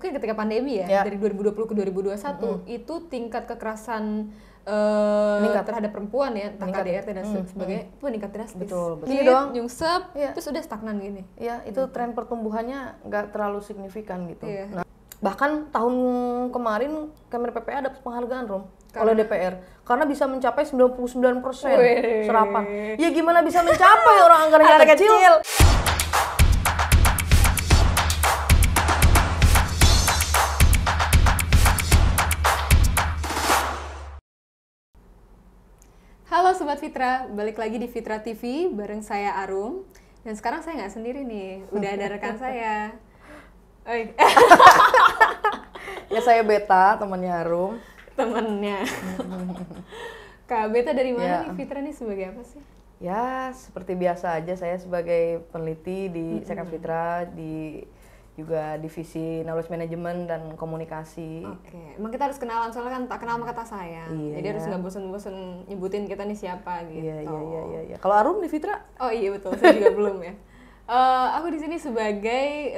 mungkin ketika pandemi ya, dari 2020 ke 2021 itu tingkat kekerasan terhadap perempuan ya, entah KDRT dan sebagainya itu meningkat drastis. Betul. Gini doang, nyungsep, terus udah stagnan gini. Iya, itu tren pertumbuhannya nggak terlalu signifikan gitu. Iya. Nah, bahkan tahun kemarin Kemen PPA dapat penghargaan oleh DPR karena bisa mencapai 99% serapan. Ya gimana bisa mencapai orang anggarannya kecil? Halo Sobat Fitra, balik lagi di Fitra TV bareng saya Arum. Dan sekarang saya nggak sendiri nih, udah ada rekan saya. Ya saya Beta, temannya Arum. Temennya. Kak Beta dari mana nih? Fitra nih sebagai apa sih? Ya seperti biasa aja, saya sebagai peneliti di Sekan Fitra, di juga divisi knowledge management dan komunikasi. Oke, emang kita harus kenalan soalnya kan tak kenal maka tak sayang. Iya, jadi harus nggak bosen-bosen nyebutin kita nih siapa gitu. Iya. Kalau Arum di Fitra? Oh iya betul, saya juga belum ya. Aku di sini sebagai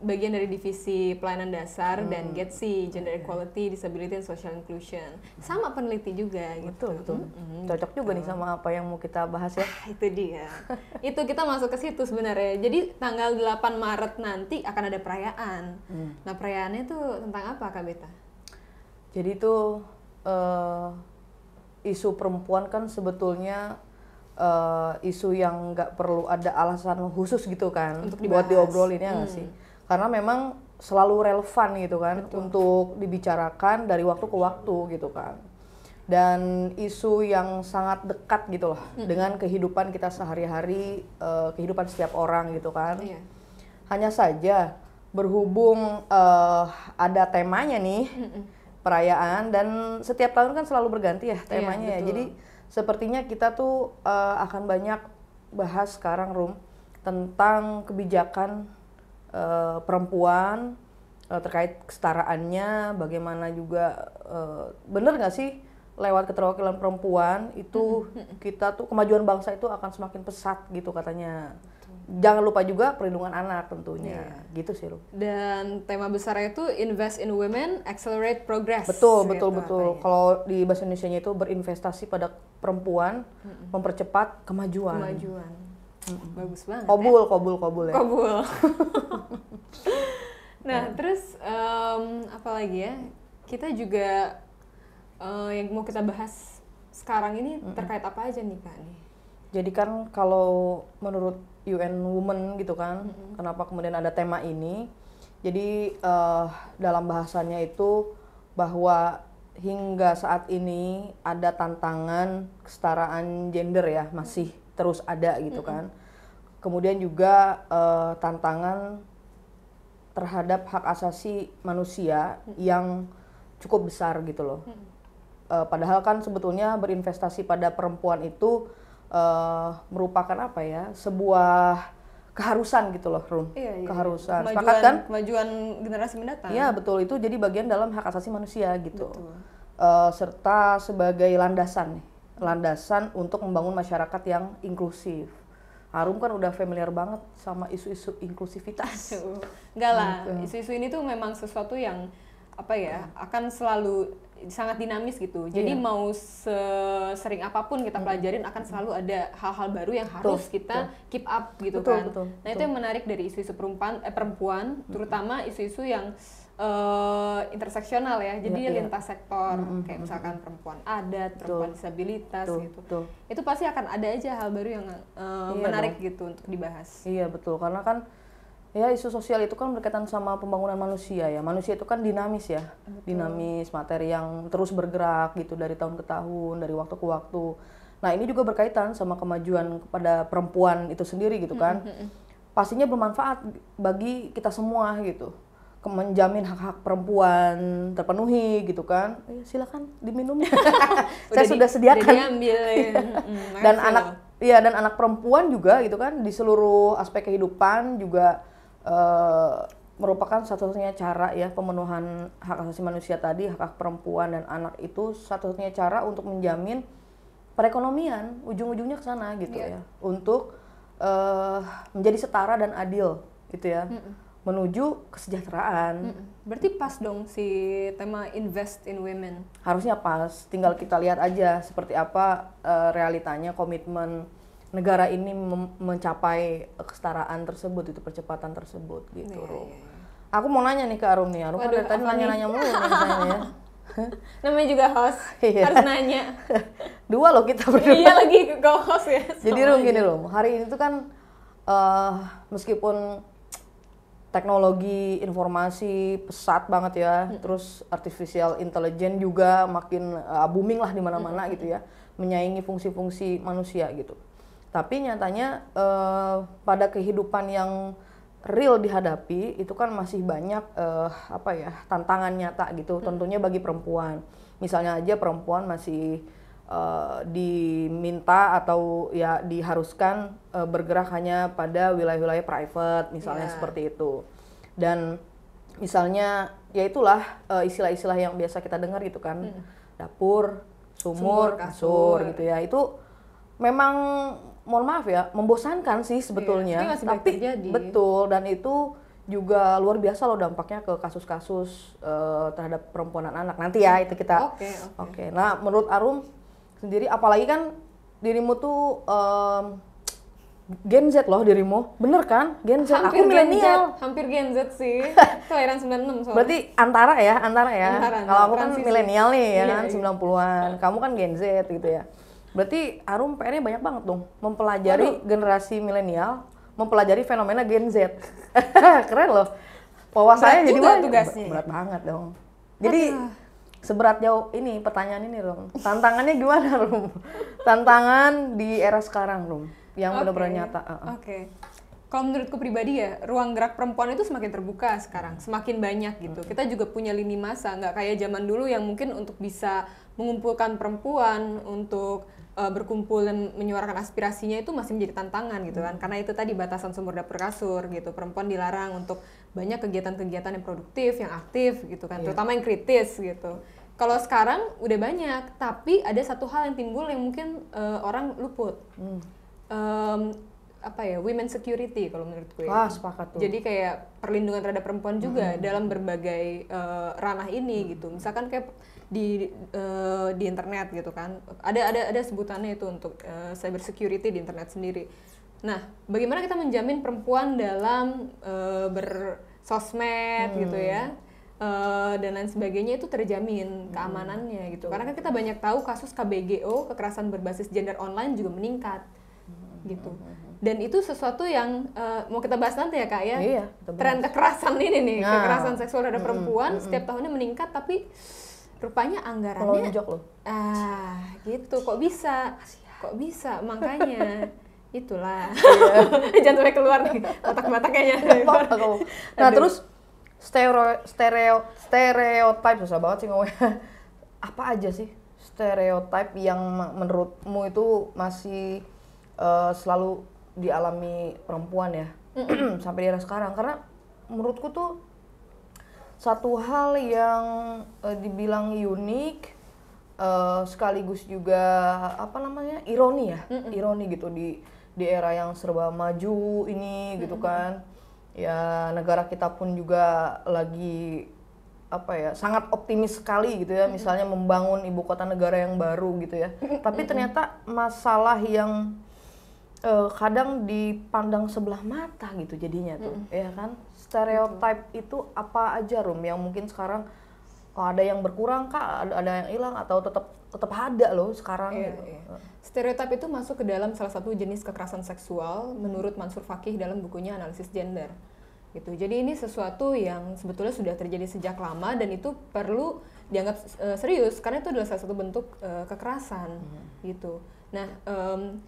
bagian dari divisi pelayanan dasar dan GETSI, Gender Equality, Disability and Social Inclusion. Sama peneliti juga gitu. Betul. Cocok juga nih sama apa yang mau kita bahas ya. Itu dia. Itu kita masuk ke situ sebenarnya. Jadi tanggal 8 Maret nanti akan ada perayaan. Nah, perayaannya itu tentang apa, Kak Beta? Jadi itu isu perempuan kan sebetulnya isu yang nggak perlu ada alasan khusus gitu kan untuk buat diobrolin ya nggak sih? Karena memang selalu relevan gitu kan. Betul. Untuk dibicarakan dari waktu ke waktu gitu kan. Dan isu yang sangat dekat gitu loh dengan kehidupan kita sehari-hari, kehidupan setiap orang gitu kan. Iya. Hanya saja berhubung ada temanya nih perayaan dan setiap tahun kan selalu berganti ya temanya ya. Jadi sepertinya kita tuh akan banyak bahas sekarang tentang kebijakan perempuan terkait kesetaraannya, bagaimana juga bener nggak sih lewat keterwakilan perempuan itu kita tuh kemajuan bangsa itu akan semakin pesat gitu katanya. Jangan lupa juga perlindungan anak tentunya, gitu sih Dan tema besarnya itu Invest in Women, Accelerate Progress. Betul. Kalau di bahasa Indonesianya itu berinvestasi pada perempuan, mempercepat kemajuan. Bagus banget. Kobul ya. Kobul. Nah, terus apa lagi ya? Kita juga yang mau kita bahas sekarang ini terkait apa aja nih Kak nih? Jadi kan kalau menurut UN Women gitu kan, kenapa kemudian ada tema ini? Jadi dalam bahasannya itu bahwa hingga saat ini ada tantangan kesetaraan gender ya, masih terus ada gitu kan. Kemudian juga tantangan terhadap hak asasi manusia yang cukup besar gitu loh. Padahal kan sebetulnya berinvestasi pada perempuan itu merupakan apa ya, sebuah keharusan gitu loh, Iya. Keharusan. Sepakat kan? Kemajuan generasi mendatang. Iya betul, itu jadi bagian dalam hak asasi manusia gitu. Serta sebagai landasan untuk membangun masyarakat yang inklusif. Arum kan udah familiar banget sama isu-isu inklusivitas. Enggak lah, isu-isu ini tuh memang sesuatu yang apa ya, akan selalu sangat dinamis gitu. Jadi mau sering apapun kita pelajarin akan selalu ada hal-hal baru yang harus kita keep up gitu kan. Nah, itu yang menarik dari isu-isu perempuan, terutama isu-isu yang interseksional ya, jadi lintas sektor, kayak misalkan perempuan adat, perempuan disabilitas gitu. Itu pasti akan ada aja hal baru yang menarik gitu untuk dibahas. Iya betul, karena kan ya isu sosial itu kan berkaitan sama pembangunan manusia ya. Manusia itu kan dinamis ya, dinamis, materi yang terus bergerak gitu dari tahun ke tahun, dari waktu ke waktu. Nah ini juga berkaitan sama kemajuan kepada perempuan itu sendiri gitu kan. Pastinya bermanfaat bagi kita semua gitu. Menjamin hak-hak perempuan terpenuhi gitu kan. Silakan diminum. Saya sudah sediakan. Udah diambil. Dan anak perempuan juga gitu kan, di seluruh aspek kehidupan juga merupakan satu-satunya cara ya pemenuhan hak asasi manusia tadi, hak perempuan dan anak itu satu-satunya cara untuk menjamin perekonomian, ujung-ujungnya ke sana gitu ya. Untuk menjadi setara dan adil gitu ya. menuju kesejahteraan. Berarti pas dong si tema invest in women. Harusnya pas, tinggal kita lihat aja seperti apa realitanya komitmen negara ini mencapai kesetaraan tersebut, itu percepatan tersebut gitu. Aku mau nanya nih ke Arum nih, Arum kan dari tadi nanya-nanya mulu nih misalnya ya. Namanya juga host, harus nanya. Dua loh kita berdua. Iya lagi ke host ya. Jadi Rum gini loh, hari ini tuh kan meskipun teknologi informasi pesat banget ya, terus artificial intelligence juga makin booming lah di mana-mana gitu ya, menyaingi fungsi-fungsi manusia gitu. Tapi nyatanya pada kehidupan yang real dihadapi itu kan masih banyak tantangan nyata gitu, tentunya bagi perempuan. Misalnya aja perempuan masih diminta atau ya diharuskan bergerak hanya pada wilayah-wilayah private misalnya seperti itu. Dan misalnya ya itulah istilah-istilah yang biasa kita dengar gitu kan, dapur, sumur, kasur gitu ya. Itu memang mohon maaf ya, membosankan sih sebetulnya, tapi betul, dan itu juga luar biasa loh dampaknya ke kasus-kasus terhadap perempuan dan anak. Nanti ya itu kita. Oke. Nah, menurut Arum sendiri, apalagi kan dirimu tuh Gen Z loh dirimu, bener kan? Gen Z, hampir aku milenial. Hampir Gen Z sih, kelahiran 96 soalnya. Berarti antara ya. Kalau aku kan milenial nih ya kan, 90-an. Kamu kan Gen Z gitu ya. Berarti Arum PR-nya banyak banget dong, mempelajari generasi milenial, mempelajari fenomena Gen Z. Keren loh. Wawasannya jadi berat banget dong. Jadi seberat jauh ini pertanyaan ini Rum. Tantangannya gimana Rum? Tantangan di era sekarang Rum, yang benar-benar nyata. Kalau menurutku pribadi ya, ruang gerak perempuan itu semakin terbuka sekarang, semakin banyak gitu. Kita juga punya lini masa, nggak kayak zaman dulu yang mungkin untuk bisa mengumpulkan perempuan untuk berkumpul dan menyuarakan aspirasinya itu masih menjadi tantangan gitu kan. Karena itu tadi batasan sumur dapur kasur gitu. Perempuan dilarang untuk banyak kegiatan-kegiatan yang produktif, yang aktif gitu kan, terutama yang kritis gitu. Kalau sekarang udah banyak, tapi ada satu hal yang timbul yang mungkin orang luput. Women security kalau menurutku ya. Wah, sepakat tuh. Jadi kayak perlindungan terhadap perempuan juga dalam berbagai ranah ini gitu. Misalkan kayak di internet gitu kan. Ada sebutannya itu untuk cyber security di internet sendiri. Nah, bagaimana kita menjamin perempuan dalam bersosmed gitu ya? Dan lain sebagainya itu terjamin keamanannya gitu. Karena kan kita banyak tahu kasus KBGO, kekerasan berbasis gender online juga meningkat gitu. Dan itu sesuatu yang mau kita bahas nanti ya Kak ya. Iya, tren kekerasan ini nih, kekerasan seksual terhadap perempuan setiap tahunnya meningkat, tapi rupanya anggarannya melonjak loh. Gitu. Kok bisa? Makanya itulah. Jangan sampai keluar nih otak-otaknya. Nah, terus stereotype susah banget sih ngomongnya. Apa aja sih stereotype yang menurutmu itu masih selalu dialami perempuan ya sampai di era sekarang? Karena menurutku tuh satu hal yang dibilang unik sekaligus juga ironi ya, ironi gitu di era yang serba maju ini gitu kan. Ya negara kita pun juga lagi sangat optimis sekali gitu ya, misalnya membangun ibu kota negara yang baru gitu ya. Tapi ternyata masalah yang kadang dipandang sebelah mata gitu jadinya tuh, ya kan? Stereotype itu apa aja Rum yang mungkin sekarang ada yang berkurang kah, ada yang hilang atau tetap ada loh sekarang gitu. Stereotype itu masuk ke dalam salah satu jenis kekerasan seksual menurut Mansur Fakih dalam bukunya Analisis Gender. Gitu. Jadi ini sesuatu yang sebetulnya sudah terjadi sejak lama dan itu perlu dianggap serius karena itu adalah salah satu bentuk kekerasan gitu. Nah,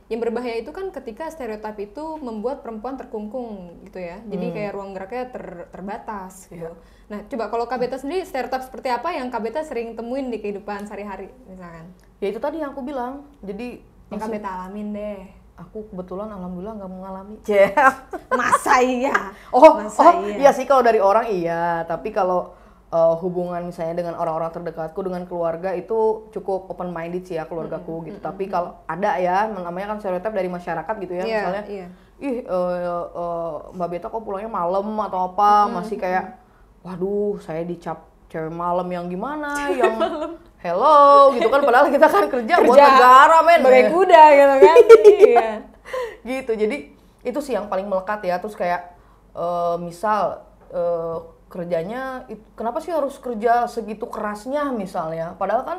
yang berbahaya itu kan ketika stereotip itu membuat perempuan terkungkung gitu ya. Jadi kayak ruang geraknya terbatas gitu. Nah, coba kalau KBT sendiri stereotip seperti apa yang KBT sering temuin di kehidupan sehari-hari misalkan? Ya itu tadi yang aku bilang. Jadi yang KBT alamin deh. Aku kebetulan alhamdulillah nggak mengalami. Masa iya? Iya sih kalau dari orang iya, tapi kalau hubungan misalnya dengan orang-orang terdekatku, dengan keluarga itu cukup open minded sih ya keluargaku gitu. Tapi kalau ada ya namanya kan stereotip dari masyarakat gitu ya, misalnya ih Mbak Beta kok pulangnya malam atau apa, masih kayak waduh saya dicap cewek malam yang gimana, yang hello gitu kan, padahal kita kan kerja buat negara men, bagai kuda gitu kan. Iya. Gitu, jadi itu sih yang paling melekat ya. Terus kayak misal kerjanya kenapa sih harus kerja segitu kerasnya misalnya, padahal kan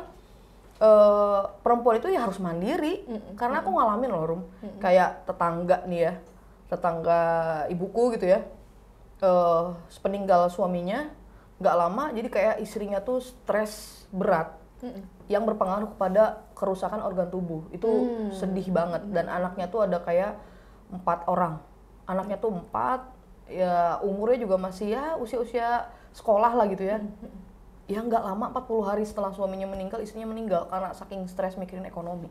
perempuan itu ya harus mandiri. Karena aku ngalamin loh Rum, kayak tetangga nih ya, tetangga ibuku gitu ya, sepeninggal suaminya nggak lama jadi kayak istrinya tuh stres berat yang berpengaruh kepada kerusakan organ tubuh. Itu sedih banget. Dan anaknya tuh ada kayak 4 orang, anaknya tuh 4, ya umurnya juga masih ya usia-usia sekolah lah gitu ya. Ya nggak lama, 40 hari setelah suaminya meninggal, istrinya meninggal karena saking stres mikirin ekonomi.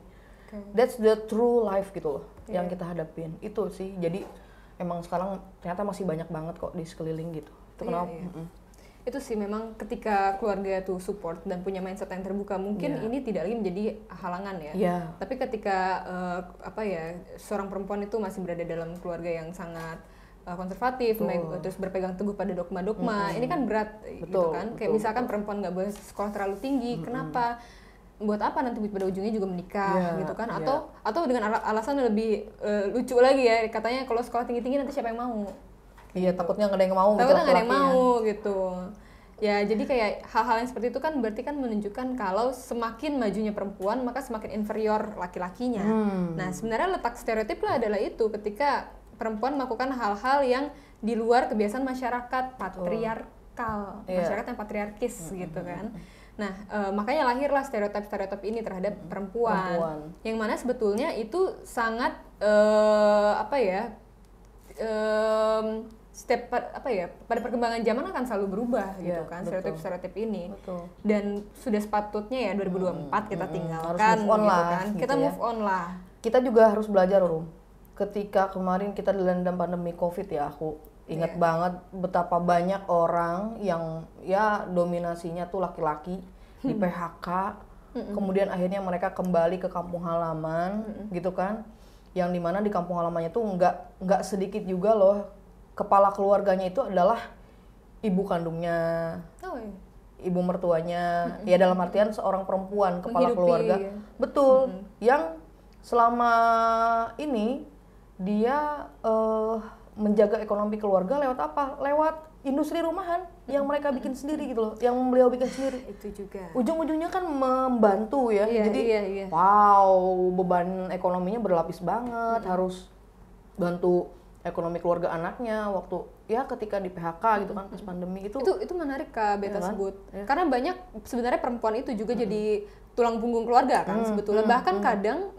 That's the true life gitu loh yang kita hadapin. Itu sih, jadi emang sekarang ternyata masih banyak banget kok di sekeliling gitu. Itu kenapa? Itu sih memang ketika keluarga tuh support dan punya mindset yang terbuka, mungkin ini tidak lagi menjadi halangan ya. Tapi ketika seorang perempuan itu masih berada dalam keluarga yang sangat konservatif, terus berpegang teguh pada dogma-dogma, ini kan berat gitu kan. Kayak misalkan perempuan nggak boleh sekolah terlalu tinggi, kenapa? Buat apa nanti pada ujungnya juga menikah gitu kan? Atau dengan alasan lebih lucu lagi ya, katanya kalau sekolah tinggi-tinggi nanti siapa yang mau? Iya, takutnya nggak ada yang mau. Takutnya nggak ada yang mau gitu. Ya, jadi kayak hal-hal yang seperti itu kan berarti kan menunjukkan kalau semakin majunya perempuan maka semakin inferior laki-lakinya. Nah, sebenarnya letak stereotipnya adalah itu, ketika perempuan melakukan hal-hal yang di luar kebiasaan masyarakat patriarkal, masyarakat yang patriarkis gitu kan. Nah, makanya lahirlah stereotip-stereotip ini terhadap perempuan. Yang mana sebetulnya itu sangat pada perkembangan zaman akan selalu berubah gitu kan, stereotip ini. Dan sudah sepatutnya ya 2024 kita tinggalkan harus move on gitu lah, kan. gitu Kita ya. move on lah. Kita juga harus belajar Rum. Ketika kemarin kita dilanda pandemi Covid ya, aku ingat banget betapa banyak orang yang ya dominasinya tuh laki-laki di PHK. Kemudian akhirnya mereka kembali ke kampung halaman gitu kan. Yang dimana di kampung halamannya tuh nggak sedikit juga loh kepala keluarganya itu adalah ibu kandungnya, ibu mertuanya, ya dalam artian seorang perempuan kepala keluarga, betul, yang selama ini dia menjaga ekonomi keluarga lewat apa? Lewat industri rumahan yang mereka bikin sendiri gitu loh, yang beliau bikin sendiri. Itu juga. Ujung-ujungnya kan membantu ya, jadi wow, beban ekonominya berlapis banget, harus bantu ekonomi keluarga anaknya waktu ya ketika di PHK gitu kan pas pandemi itu menarik Kak Beta sebut. Karena banyak sebenarnya perempuan itu juga jadi tulang punggung keluarga kan sebetulnya. Bahkan kadang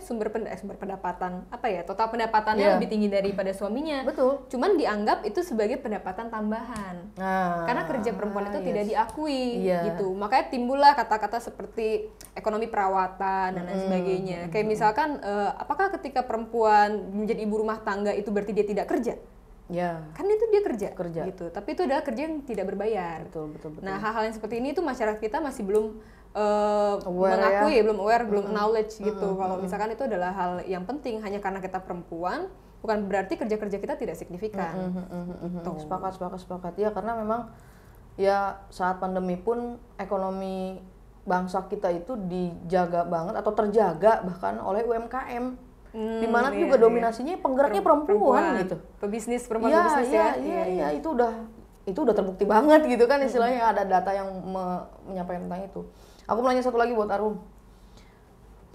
sumber pendapatan total pendapatannya lebih tinggi daripada suaminya. Betul. Cuman dianggap itu sebagai pendapatan tambahan. Karena kerja perempuan itu tidak diakui gitu. Makanya timbullah kata-kata seperti ekonomi perawatan dan lain sebagainya. Kayak misalkan apakah ketika perempuan menjadi ibu rumah tangga itu berarti dia tidak kerja? Ya. Kan itu dia kerja gitu. Tapi itu adalah kerja yang tidak berbayar. Betul. Nah, hal-hal yang seperti ini itu masyarakat kita masih belum mengakui, belum aware, belum knowledge gitu. Kalau misalkan itu adalah hal yang penting, hanya karena kita perempuan, bukan berarti kerja-kerja kita tidak signifikan. Sepakat. Ya karena memang ya saat pandemi pun ekonomi bangsa kita itu dijaga banget atau terjaga bahkan oleh UMKM. Dimana juga dominasinya penggeraknya perempuan gitu. Pebisnis perempuan pebisnis ya. Iya, itu udah terbukti banget gitu kan istilahnya, ada data yang menyampaikan tentang itu. Aku mau nanya satu lagi buat Arum.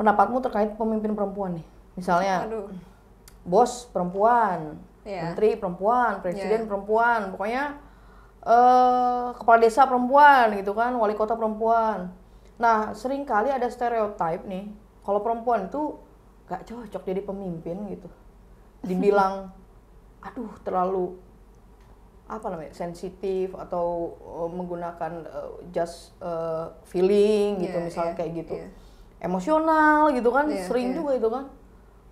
Pendapatmu terkait pemimpin perempuan nih. Misalnya bos perempuan, menteri perempuan, presiden perempuan, pokoknya kepala desa perempuan gitu kan, wali kota perempuan. Nah, sering kali ada stereotip nih, kalau perempuan itu gak cocok jadi pemimpin gitu. Dibilang, aduh terlalu sensitif atau menggunakan just feeling gitu, misalnya kayak gitu. Emosional gitu kan, sering juga itu kan.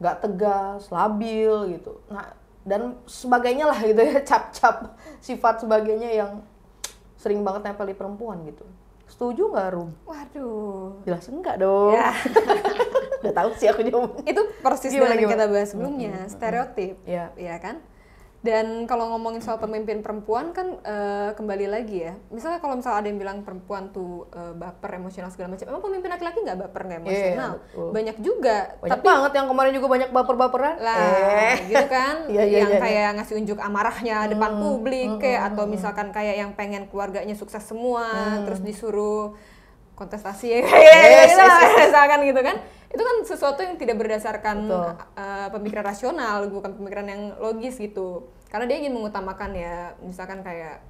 Gak tegas, labil gitu. Nah, dan sebagainya lah gitu ya, cap-cap sifat sebagainya yang sering banget nempel di perempuan gitu. Setuju nggak Rum? Waduh. Jelas enggak dong. Ya. Udah tahu sih aku jawab. Itu persis dengan yang kita bahas sebelumnya, stereotip, ya kan? Dan kalau ngomongin soal pemimpin perempuan kan kembali lagi ya, misalnya kalau misalnya ada yang bilang perempuan tuh baper, emosional segala macam, emang pemimpin laki-laki nggak baper, nggak emosional? Banyak juga. Banyak banget yang kemarin juga banyak baper-baperan. Lah, gitu kan, yang kayak ngasih unjuk amarahnya depan publik, kayak atau misalkan kayak yang pengen keluarganya sukses semua, terus disuruh kontestasi misalkan gitu kan. Itu kan sesuatu yang tidak berdasarkan pemikiran rasional, bukan pemikiran yang logis gitu. Karena dia ingin mengutamakan ya, misalkan kayak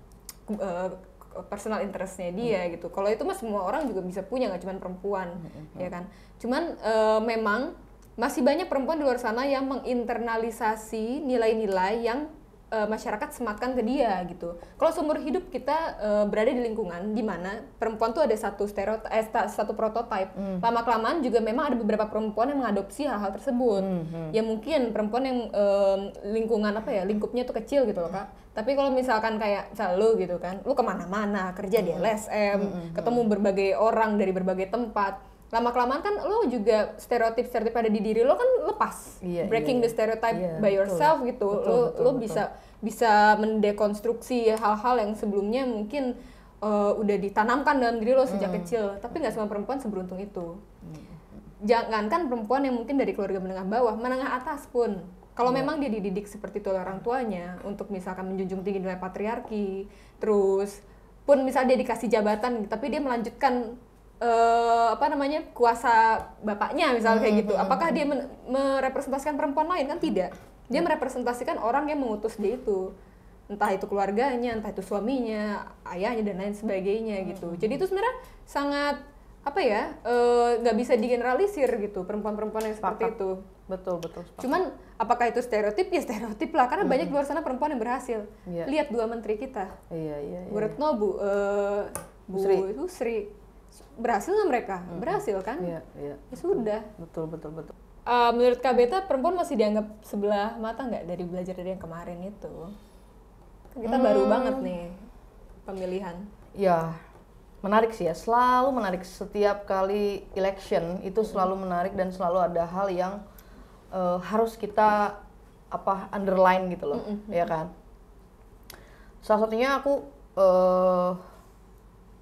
personal interest-nya dia gitu. Kalau itu mah semua orang juga bisa punya, nggak cuma perempuan, ya kan. Cuman memang masih banyak perempuan di luar sana yang menginternalisasi nilai-nilai yang masyarakat sematkan ke dia gitu. Kalau seumur hidup kita berada di lingkungan di mana perempuan tuh ada satu prototipe. Lama-kelamaan juga memang ada beberapa perempuan yang mengadopsi hal-hal tersebut. Ya mungkin perempuan yang lingkungan lingkupnya tuh kecil gitu loh Kak. Tapi kalau misalkan kayak misal lu gitu kan, lu kemana-mana kerja di LSM, ketemu berbagai orang dari berbagai tempat. Lama-kelamaan kan lo juga stereotip ada di diri lo kan lepas, breaking the stereotype by yourself gitu. Lo bisa mendekonstruksi hal-hal yang sebelumnya mungkin udah ditanamkan dalam diri lo sejak kecil. Tapi nggak semua perempuan seberuntung itu. Jangankan perempuan yang mungkin dari keluarga menengah bawah, menengah atas pun. Kalau memang dia dididik seperti itu oleh orang tuanya untuk misalkan menjunjung tinggi nilai patriarki, terus pun misalnya dia dikasih jabatan, tapi dia melanjutkan kuasa bapaknya misalnya kayak gitu. Apakah dia merepresentasikan perempuan lain? Kan tidak. Dia merepresentasikan orang yang mengutus dia itu. Entah itu keluarganya, entah itu suaminya, ayahnya dan lain sebagainya gitu. Jadi itu sebenarnya sangat nggak bisa digeneralisir gitu perempuan-perempuan yang seperti itu. Betul. Cuman apakah itu stereotip? Ya stereotip lah, karena banyak di luar sana perempuan yang berhasil. Lihat 2 menteri kita. Bu Retno, Bu Sri. Berhasil nggak mereka? Berhasil kan? Ya sudah. Betul. Menurut Kak Beta, perempuan masih dianggap sebelah mata nggak dari belajar dari yang kemarin itu? Kita baru banget nih pemilihan. Ya, menarik sih ya. Selalu menarik setiap kali election itu selalu menarik dan selalu ada hal yang harus kita underline gitu loh, ya kan? Salah satunya aku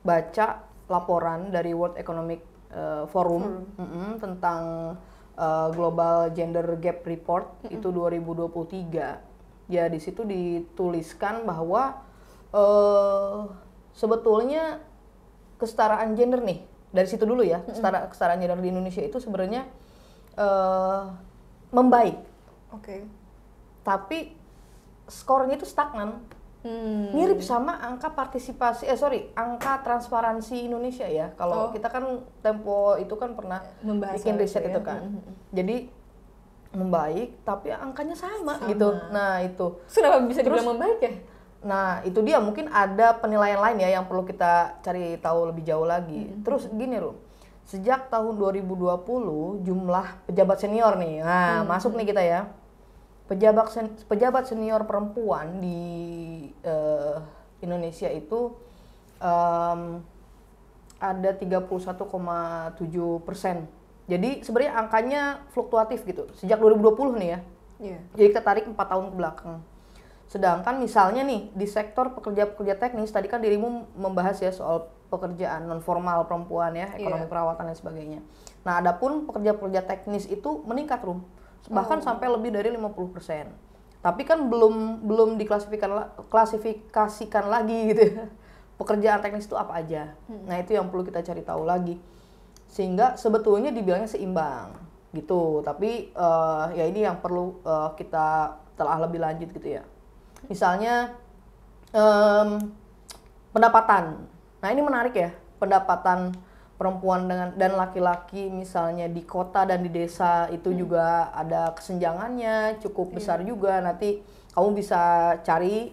baca laporan dari World Economic Forum tentang Global Gender Gap Report itu 2023. Ya di situ dituliskan bahwa sebetulnya kesetaraan gender nih, dari situ dulu ya, kesetaraan gender di Indonesia itu sebenarnya membaik. Tapi skornya itu stagnan. Mirip sama angka angka transparansi Indonesia ya. Kalau kita kan Tempo itu kan pernah bikin riset itu kan. Jadi membaik tapi angkanya sama gitu. Nah, itu. Kenapa bisa dibilang membaik ya? Nah, itu dia, mungkin ada penilaian lain ya yang perlu kita cari tahu lebih jauh lagi. Terus gini loh. Sejak tahun 2020 jumlah pejabat senior nih. Nah, masuk nih kita ya. Pejabat senior perempuan di Indonesia itu ada 31,7%. Jadi sebenarnya angkanya fluktuatif gitu sejak 2020 nih ya. Jadi kita tarik 4 tahun ke belakang. Sedangkan misalnya nih di sektor pekerja teknis, tadi kan dirimu membahas ya soal pekerjaan non formal perempuan ya, ekonomi perawatan dan sebagainya. Nah, adapun pekerja teknis itu meningkat bahkan sampai lebih dari 50%. Tapi kan belum diklasifikasikan lagi gitu ya. Pekerjaan teknis itu apa aja. Nah, itu yang perlu kita cari tahu lagi. Sehingga sebetulnya dibilangnya seimbang gitu. Tapi ya ini yang perlu kita telah lebih lanjut gitu ya. Misalnya pendapatan. Nah, ini menarik ya, pendapatan perempuan dan laki-laki misalnya di kota dan di desa itu juga ada kesenjangannya cukup besar juga. Nanti kamu bisa cari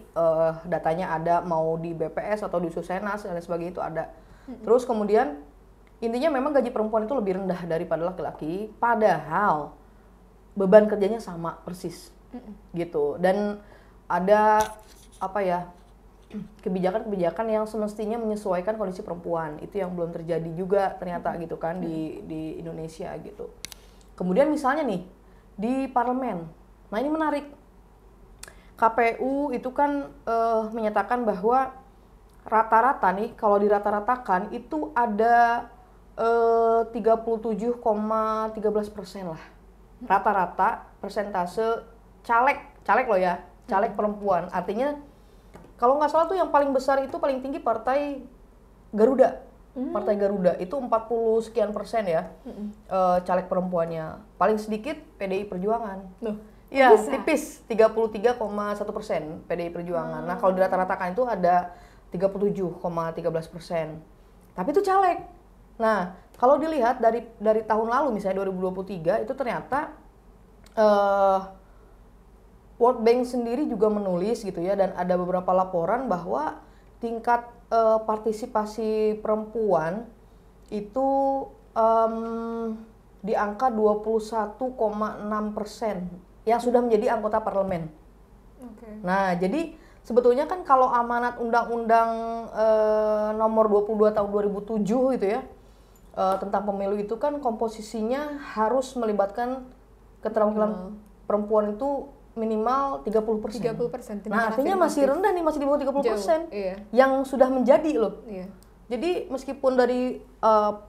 datanya, ada mau di BPS atau di Susenas dan sebagainya itu ada. Terus kemudian intinya memang gaji perempuan itu lebih rendah daripada laki-laki, padahal beban kerjanya sama persis gitu. Dan ada kebijakan-kebijakan yang semestinya menyesuaikan kondisi perempuan, itu yang belum terjadi juga ternyata gitu kan di Indonesia gitu. Kemudian misalnya nih di parlemen, nah ini menarik. KPU itu kan menyatakan bahwa rata-rata nih, kalau dirata-ratakan itu ada 37,13% lah. Rata-rata persentase caleg loh ya, caleg perempuan. Artinya kalau nggak salah tuh yang paling besar itu paling tinggi Partai Garuda. Partai Garuda itu 40 sekian persen ya, caleg perempuannya. Paling sedikit PDI Perjuangan. Iya, tipis 33,1% PDI Perjuangan. Nah kalau dirata-ratakan itu ada 37,13%. Tapi itu caleg. Nah kalau dilihat dari tahun lalu misalnya 2023 itu ternyata World Bank sendiri juga menulis gitu ya, dan ada beberapa laporan bahwa tingkat partisipasi perempuan itu di angka 21,6% yang sudah menjadi anggota parlemen. Nah, jadi sebetulnya kan kalau amanat Undang-Undang nomor 22 tahun 2007 gitu ya, tentang pemilu itu kan komposisinya harus melibatkan keterwakilan perempuan itu minimal 30%. 30%. Nah, artinya masih rendah nih, masih di bawah 30%. Iya. Yang sudah menjadi loh. Iya. Jadi meskipun dari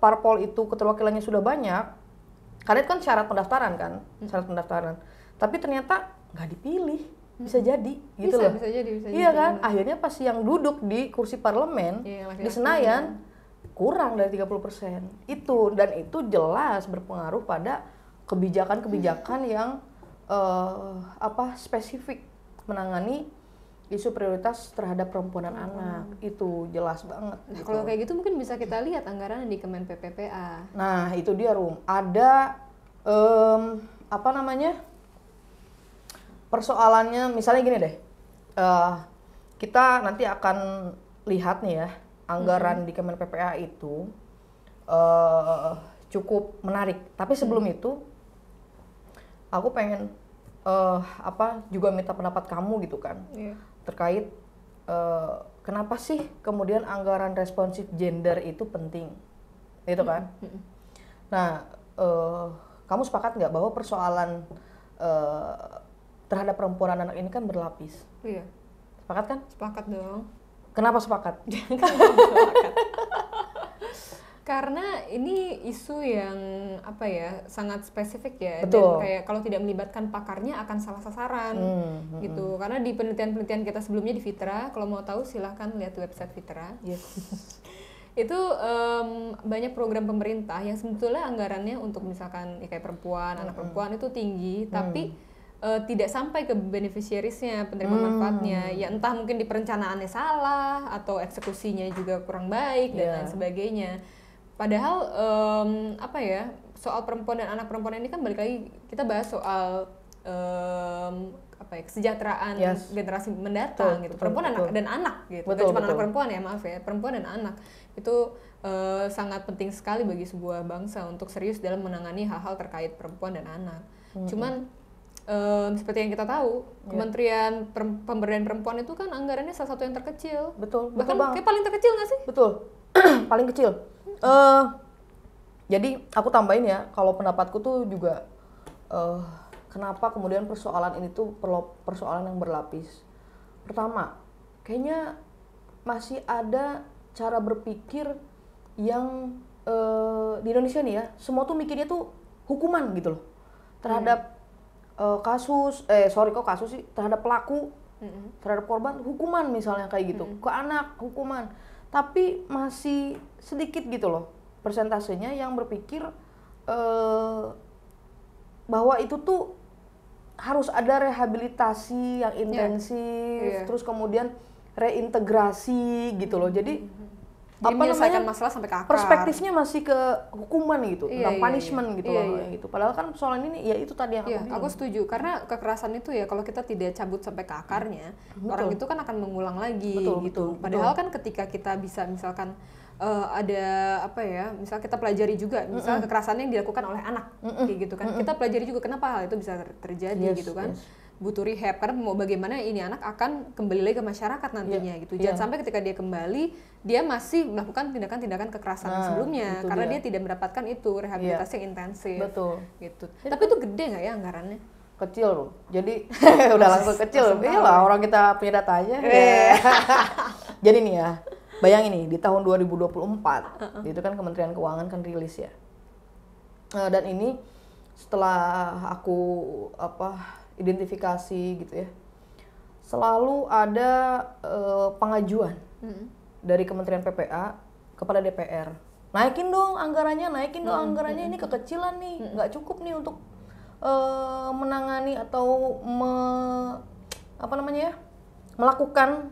parpol itu keterwakilannya sudah banyak, karena itu kan syarat pendaftaran kan, syarat pendaftaran. Tapi ternyata nggak dipilih, bisa jadi gitu loh. Bisa jadi. Iya kan? Akhirnya pas yang duduk di kursi parlemen di Senayan kurang dari 30%. Itu, dan itu jelas berpengaruh pada kebijakan-kebijakan yang spesifik menangani isu prioritas terhadap perempuan dan anak. Itu jelas banget. Nah, kalau kayak gitu mungkin bisa kita lihat anggaran di Kemen PPPA. Nah, itu dia Rum. Ada persoalannya misalnya gini deh. Kita nanti akan lihat nih ya, anggaran di Kemen PPPA itu cukup menarik. Tapi sebelum itu aku pengen juga minta pendapat kamu gitu kan, terkait kenapa sih kemudian anggaran responsif gender itu penting, gitu kan? Nah, kamu sepakat nggak bahwa persoalan terhadap perempuan dan anak ini kan berlapis? Iya. Sepakat kan? Sepakat dong. Kenapa sepakat? Karena ini isu yang sangat spesifik ya. Betul. Dan kayak kalau tidak melibatkan pakarnya akan salah sasaran gitu. Karena di penelitian-penelitian kita sebelumnya di Fitra, kalau mau tahu silahkan lihat website Fitra. Yes. Itu banyak program pemerintah yang sebetulnya anggarannya untuk misalkan kayak perempuan, anak perempuan itu tinggi, tapi tidak sampai ke beneficiariesnya, penerima manfaatnya. Ya entah mungkin di perencanaannya salah atau eksekusinya juga kurang baik dan lain sebagainya. Padahal soal perempuan dan anak perempuan ini kan balik lagi kita bahas soal kesejahteraan generasi mendatang gitu. Perempuan dan anak gitu. Bukan cuma anak perempuan ya, maaf ya. Perempuan dan anak itu sangat penting sekali bagi sebuah bangsa untuk serius dalam menangani hal-hal terkait perempuan dan anak. Cuman seperti yang kita tahu, Kementerian Pemberdayaan Perempuan itu kan anggarannya salah satu yang terkecil. Betul Bahkan kayak paling terkecil nggak sih? Betul. Paling kecil. Jadi aku tambahin ya, kalau pendapatku tuh juga kenapa kemudian persoalan ini tuh persoalan yang berlapis. Pertama, kayaknya masih ada cara berpikir yang di Indonesia nih ya, semua tuh mikirnya tuh hukuman gitu loh terhadap terhadap pelaku, terhadap korban hukuman misalnya kayak gitu, ke anak hukuman. Tapi masih sedikit gitu loh persentasenya yang berpikir bahwa itu tuh harus ada rehabilitasi yang intensif, terus kemudian reintegrasi gitu loh. Jadi menyelesaikan masalah sampai ke akar. Perspektifnya masih ke hukuman gitu, tentang punishment gitu loh. Gitu. Padahal kan persoalan ini ya itu tadi yang aku bilang. Aku setuju, karena kekerasan itu ya kalau kita tidak cabut sampai ke akarnya, orang itu kan akan mengulang lagi gitu. Padahal kan ketika kita bisa misalkan misal kita pelajari juga, misal kekerasan yang dilakukan oleh anak kayak gitu kan. Kita pelajari juga kenapa hal itu bisa terjadi gitu kan. butuh rehab, karena mau bagaimana ini anak akan kembali lagi ke masyarakat nantinya gitu. Jangan sampai ketika dia kembali dia masih melakukan tindakan-tindakan kekerasan sebelumnya karena dia tidak mendapatkan itu rehabilitasi yang intensif. Betul. Gitu. Tapi itu gede nggak ya anggarannya? Kecil loh. Jadi udah langsung kecil. Iyalah orang kita punya datanya. Jadi nih ya, bayangin nih di tahun 2024 itu kan Kementerian Keuangan kan rilis ya. Dan ini setelah aku identifikasi gitu ya, selalu ada pengajuan dari Kementerian PPA kepada DPR, naikin dong anggarannya, ini kekecilan nih, nggak cukup nih untuk menangani atau melakukan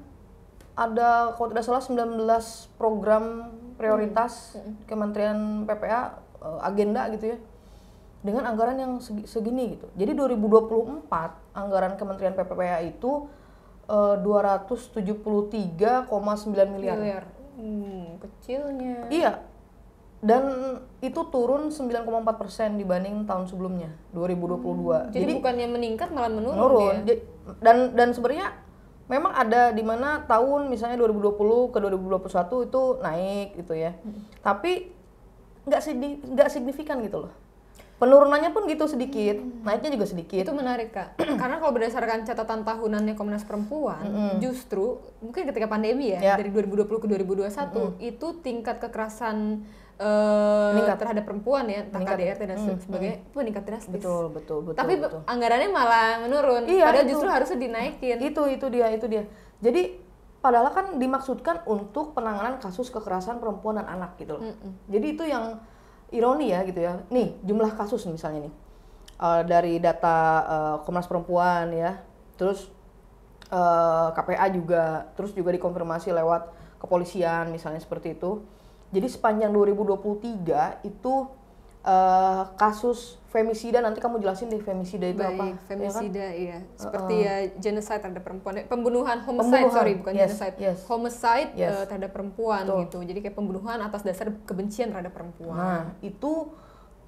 ada kalau tidak salah 19 program prioritas Kementerian PPA agenda gitu ya, dengan anggaran yang segini gitu. Jadi 2024 anggaran Kementerian PPA itu 273,9 miliar. Kecilnya. Iya. Dan itu turun 9,4% dibanding tahun sebelumnya 2022. Jadi bukannya meningkat malah menurun. Ya? Dan sebenarnya memang ada di mana tahun misalnya 2020 ke 2021 itu naik gitu ya. Tapi nggak signifikan gitu loh. Penurunannya pun gitu sedikit, naiknya juga sedikit. Itu menarik Kak, karena kalau berdasarkan catatan tahunannya Komnas Perempuan, justru mungkin ketika pandemi ya, dari 2020 ke 2021, itu tingkat kekerasan terhadap perempuan ya, entah KDRT dan sebagainya, itu meningkat drastis. Betul. Tapi anggarannya malah menurun, padahal justru harusnya dinaikin. Itu dia. Jadi padahal kan dimaksudkan untuk penanganan kasus kekerasan perempuan dan anak gitu loh. Jadi itu yang ironi ya gitu ya. Nih jumlah kasus misalnya nih dari data Komnas Perempuan ya, terus KPA juga, terus juga dikonfirmasi lewat kepolisian misalnya seperti itu. Jadi sepanjang 2023 itu kasus femisida, nanti kamu jelasin deh femisida itu apa? Femisida ya, kan? Seperti ya genocide terhadap perempuan, homicide genocide, homicide terhadap perempuan gitu. Jadi kayak pembunuhan atas dasar kebencian terhadap perempuan. Nah itu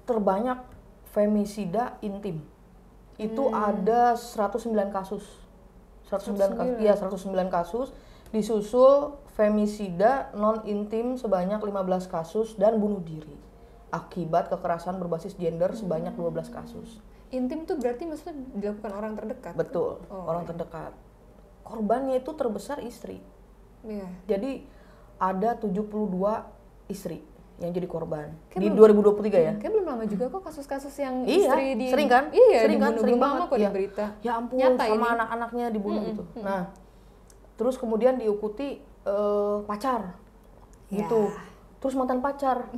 terbanyak femisida intim, itu ada 109 kasus, 109 kasus, disusul femisida non intim sebanyak 15 kasus dan bunuh diri akibat kekerasan berbasis gender sebanyak 12 kasus. Intim tuh berarti maksudnya dilakukan orang terdekat? Betul, orang terdekat. Korbannya itu terbesar istri. Jadi ada 72 istri yang jadi korban di 2023 ya. Kayak belum lama juga kok kasus-kasus yang istri sering kan? Sering banget kok di berita. Ya ampun, nyata sama anak-anaknya dibunuh gitu. Nah, terus kemudian diikuti pacar gitu. Terus mantan pacar.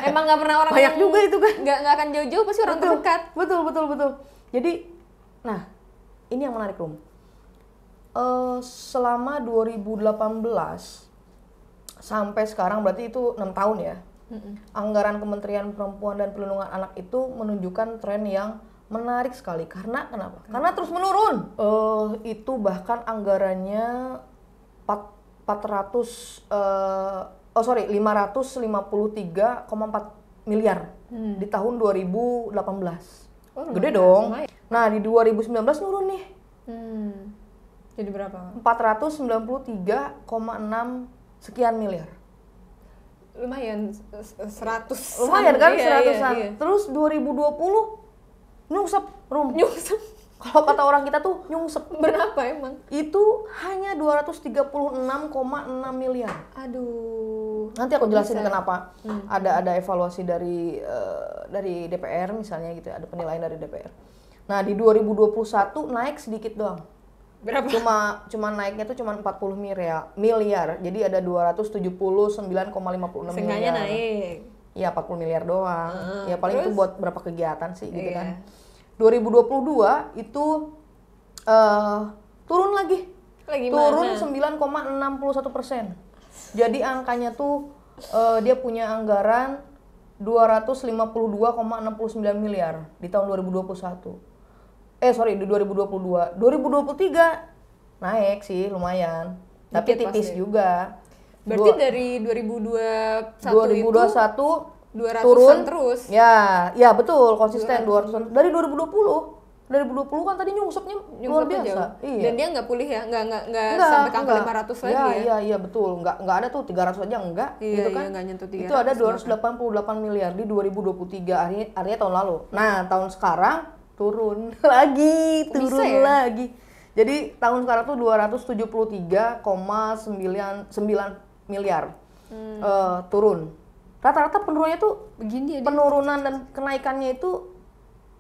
Emang nggak pernah orang banyak juga itu kan. Nggak akan jauh-jauh, pasti orang terdekat. Betul. Jadi, nah ini yang menarik Rum. Selama 2018 sampai sekarang berarti itu 6 tahun ya. Anggaran Kementerian Perempuan dan Perlindungan Anak itu menunjukkan tren yang menarik sekali. Karena kenapa? Karena terus menurun. Itu bahkan anggarannya 553,4 miliar di tahun 2018. Gede dong. Nah, di 2019 nurun nih. Jadi berapa? 493,6 sekian miliar. Lumayan 100. Lumayan kan, 100-an. Iya. Terus 2020 nyungsep, Rum. Nyungsep. Kalau kata orang kita tuh nyungsep. Berapa emang? Itu hanya 236,6 miliar. Aduh. Nanti aku jelasin kenapa. Ada evaluasi dari DPR misalnya gitu, ada penilaian dari DPR. Nah, di 2021 naik sedikit doang. Berapa? Cuma naiknya tuh cuma 40 miliar. Jadi ada 279,56 miliar. Sengaja naik. Iya, 40 miliar doang. Ya paling itu buat berapa kegiatan sih gitu kan. 2022 itu turun lagi. Turun 9,61%. Jadi angkanya tuh dia punya anggaran 252,69 miliar di tahun 2021. Di 2022. 2023 naik sih lumayan. Tapi tipis juga. Berarti dari 2021 itu 200-an turun terus. Ya betul, konsisten 200-an. Dari 2020 2020 kan tadi nyungsepnya luar biasa. Jauh. Iya. Dan dia nggak pulih ya, nggak sampai ke angka 500 lagi ya. Iya betul, nggak ada tuh 300 aja enggak, iya, gitu kan. Iya, nggak nyentuh 300. Itu ada 288 miliar di 2023, artinya tahun lalu. Nah, tahun sekarang turun lagi, turun ya? lagi. Jadi tahun sekarang tuh 273,9 miliar turun. Rata-rata penurunannya tuh begini ya. Penurunan dan kenaikannya itu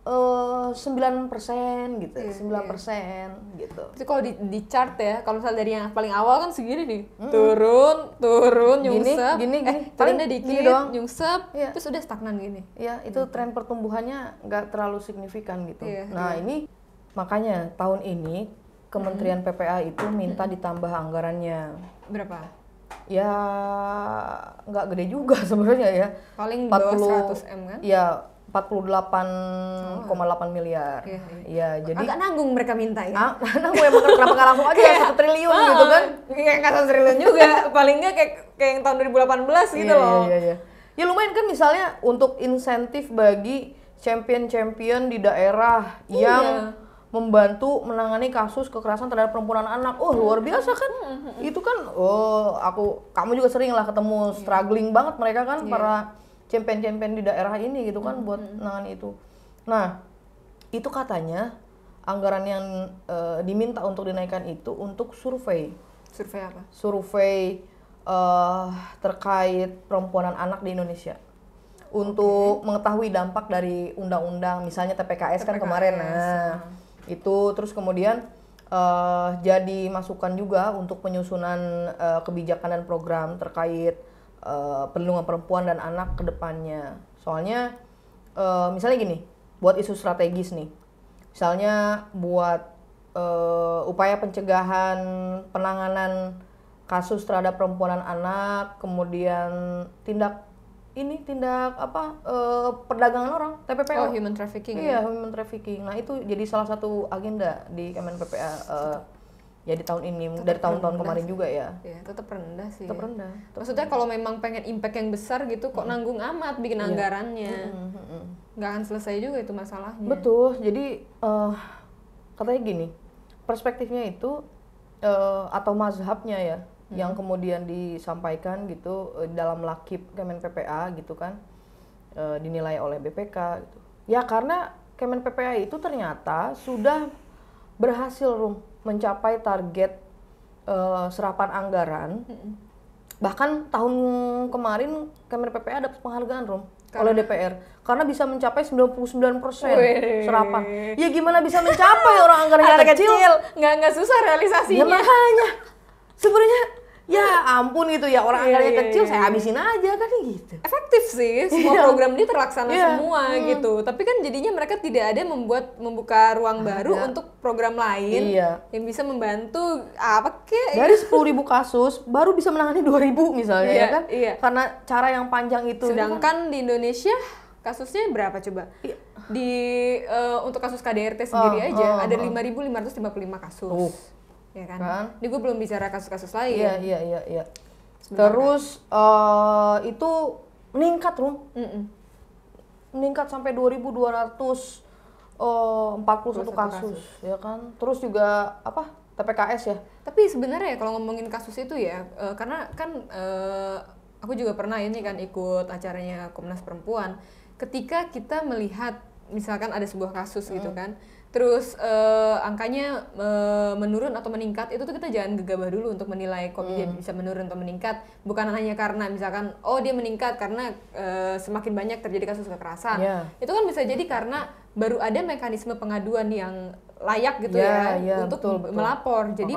9% gitu, Iya, 9% gitu. Jadi kalau di chart ya, kalau misalnya dari yang paling awal kan segini nih, turun, nyungsep, gini, turunnya dikit, gini doang. nyungsep, Iya. terus udah stagnan gini. Ya, itu tren pertumbuhannya nggak terlalu signifikan gitu. Iya, Nah, ini makanya tahun ini Kementerian PPA itu minta ditambah anggarannya. Berapa? Ya, nggak gede juga sebenarnya ya. Paling bawah 100 M kan? Ya, 48,8 miliar. Iya. Ya, jadi agak nanggung mereka minta ya. Nanggung emang kenapa nggak langsung aja 1 triliun gitu kan? Kayak nggak 1 triliun juga, paling nggak kayak yang tahun 2018 gitu loh. Iya. Ya lumayan kan misalnya untuk insentif bagi champion-champion di daerah yang membantu menangani kasus kekerasan terhadap perempuan dan anak. Oh, luar biasa kan? Itu kan kamu juga sering lah ketemu struggling banget mereka kan para champion-champion di daerah ini gitu kan buat menangani itu. Nah, itu katanya anggaran yang diminta untuk dinaikkan itu untuk survei. Survei apa? Survei terkait perempuan dan anak di Indonesia. Untuk mengetahui dampak dari undang-undang misalnya TPKS kan kemarin. Nah, itu terus kemudian jadi masukan juga untuk penyusunan kebijakan dan program terkait perlindungan perempuan dan anak ke depannya. Soalnya misalnya gini, buat isu strategis nih. Misalnya buat upaya pencegahan penanganan kasus terhadap perempuan dan anak, kemudian tindak perdagangan orang, TPPO. Oh, human trafficking. Iya, human trafficking. Nah, itu jadi salah satu agenda di Kemen PPA ya di tahun ini, dari tahun-tahun kemarin juga ya. Iya, tetap rendah sih. Tetap rendah. Maksudnya kalau memang pengen impact yang besar gitu, kok nanggung amat bikin anggarannya. Nggak akan selesai juga itu masalahnya. Betul. Jadi katanya gini, perspektifnya itu atau mazhabnya ya, yang kemudian disampaikan gitu dalam lakib Kemen PPA gitu kan, dinilai oleh BPK gitu. Ya karena Kemen PPA itu ternyata sudah berhasil mencapai target serapan anggaran. Bahkan tahun kemarin Kemen PPA dapat penghargaan oleh DPR karena bisa mencapai 99% serapan. Ya gimana bisa mencapai orang anggarannya kecil? Nggak susah realisasinya. Ya makanya sebenarnya ya ampun gitu ya, orang anggarannya kecil saya habisin aja kan gitu. Efektif sih, semua program ini terlaksana semua gitu. Tapi kan jadinya mereka tidak ada membuka ruang baru untuk program lain yang bisa membantu apa kek. Dari 10.000 kasus baru bisa menangani 2.000 misalnya ya kan? Karena cara yang panjang itu. Sedangkan di Indonesia kasusnya berapa coba? Untuk kasus KDRT sendiri aja ada 5.555 kasus. Ya kan? Ini gue belum bicara kasus-kasus lain. Iya. Terus itu meningkat meningkat sampai 2.241 kasus ya kan. Terus juga TPKS ya. Tapi sebenarnya kalau ngomongin kasus itu ya, karena kan aku juga pernah ini kan ikut acaranya Komnas Perempuan. Ketika kita melihat misalkan ada sebuah kasus gitu kan, terus angkanya menurun atau meningkat, itu tuh kita jangan gegabah dulu untuk menilai kok dia bisa menurun atau meningkat. Bukan hanya karena misalkan dia meningkat karena semakin banyak terjadi kasus kekerasan. Itu kan bisa jadi karena baru ada mekanisme pengaduan yang layak gitu untuk betul. Melapor. Jadi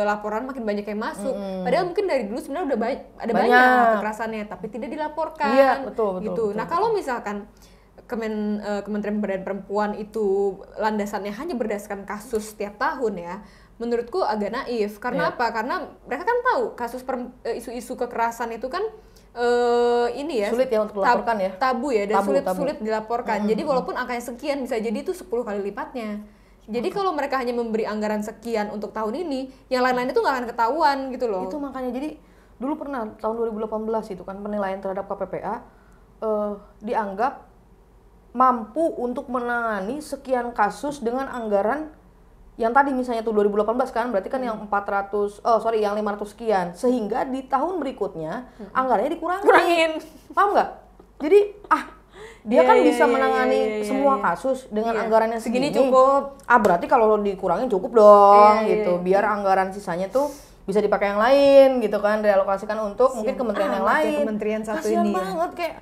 laporan makin banyak yang masuk. Padahal mungkin dari dulu sebenarnya udah ada banyak kekerasannya, tapi tidak dilaporkan. Betul. Nah, kalau misalkan Kementerian Pemberdayaan Perempuan itu landasannya hanya berdasarkan kasus setiap tahun ya, menurutku agak naif. Karena apa? Karena mereka kan tahu kasus isu-isu kekerasan itu kan ini ya sulit ya untuk dilaporkan ya, tabu ya, dan sulit dilaporkan. Jadi walaupun angkanya sekian bisa jadi itu 10 kali lipatnya. Jadi kalau mereka hanya memberi anggaran sekian untuk tahun ini, yang lain-lain itu nggak akan ketahuan gitu loh. Itu makanya jadi dulu pernah tahun 2018 itu kan penilaian terhadap KPPA dianggap mampu untuk menangani sekian kasus dengan anggaran yang tadi misalnya tuh 2018 kan, berarti kan yang 500 sekian, sehingga di tahun berikutnya anggarannya dikurangin. Paham nggak? Jadi dia kan bisa menangani semua kasus dengan anggarannya segini cukup. Berarti kalau dikurangin cukup dong gitu. Biar anggaran sisanya tuh bisa dipakai yang lain gitu kan, realokasikan untuk mungkin kementerian yang lain. Kementerian satu kasian ini banget kayak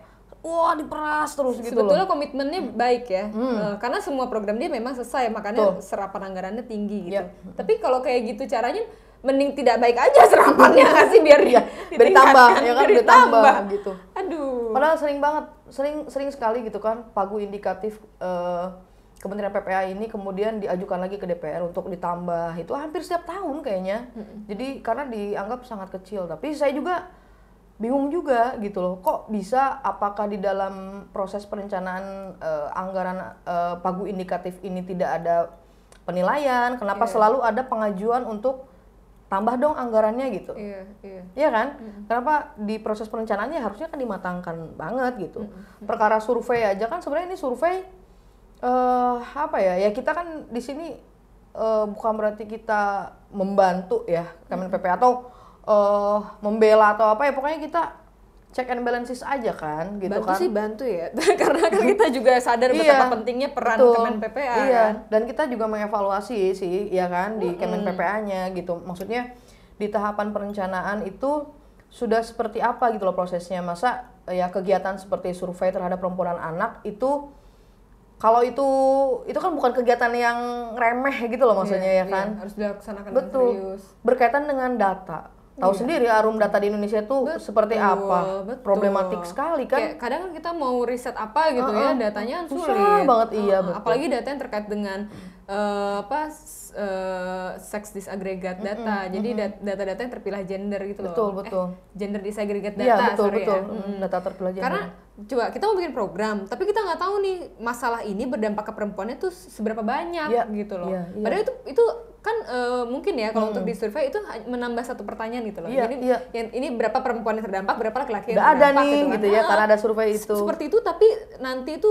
wah diperas terus gitu sebetulnya loh. komitmennya baik ya, karena semua program dia memang selesai, makanya serapan anggarannya tinggi gitu. Tapi kalau kayak gitu caranya, mending tidak baik aja serapannya nggak sih, biar ditambah ya kan, ditambah gitu. Aduh. Padahal sering banget, sering sekali gitu kan pagu indikatif Kementerian PPA ini kemudian diajukan lagi ke DPR untuk ditambah, itu hampir setiap tahun kayaknya. Jadi karena dianggap sangat kecil, tapi saya juga bingung juga gitu loh, kok bisa, apakah di dalam proses perencanaan anggaran pagu indikatif ini tidak ada penilaian, kenapa selalu ada pengajuan untuk tambah dong anggarannya gitu. Iya kan? Kenapa di proses perencanaannya harusnya kan dimatangkan banget gitu. Perkara survei aja kan sebenarnya ini survei ya kita kan di sini bukan berarti kita membantu ya Kemen PPA atau membela atau apa ya, pokoknya kita check and balances aja kan gitu. Bantu kan sih bantu ya karena kan kita juga sadar betapa pentingnya peran Kemen PPA kan. Dan kita juga mengevaluasi sih ya kan di Kemen PPA-nya gitu, maksudnya di tahapan perencanaan itu sudah seperti apa gitu loh prosesnya. Masa ya kegiatan seperti survei terhadap perempuan anak itu, kalau itu kan bukan kegiatan yang remeh gitu loh maksudnya ya kan. Harus dilaksanakan dengan serius. Berkaitan dengan data. Tahu sendiri arum data di Indonesia tuh seperti apa. Problematik sekali kan. Kayak kadang kan kita mau riset apa gitu ya, datanya sulit. Susah banget betul. Apalagi data yang terkait dengan sex disaggregate data. Jadi data-data yang terpilah gender gitu loh. Betul. Gender disaggregate data, betul. ya. Data terpilah gender. Karena coba kita mau bikin program, tapi kita nggak tahu nih masalah ini berdampak ke perempuannya tuh seberapa banyak gitu loh. Padahal itu kan mungkin ya kalau untuk di survei itu menambah satu pertanyaan gitu loh. Jadi yang ini berapa perempuan yang terdampak, berapa laki-laki yang terdampak ada nih gitu ya, karena ada survei itu. Seperti itu, tapi nanti itu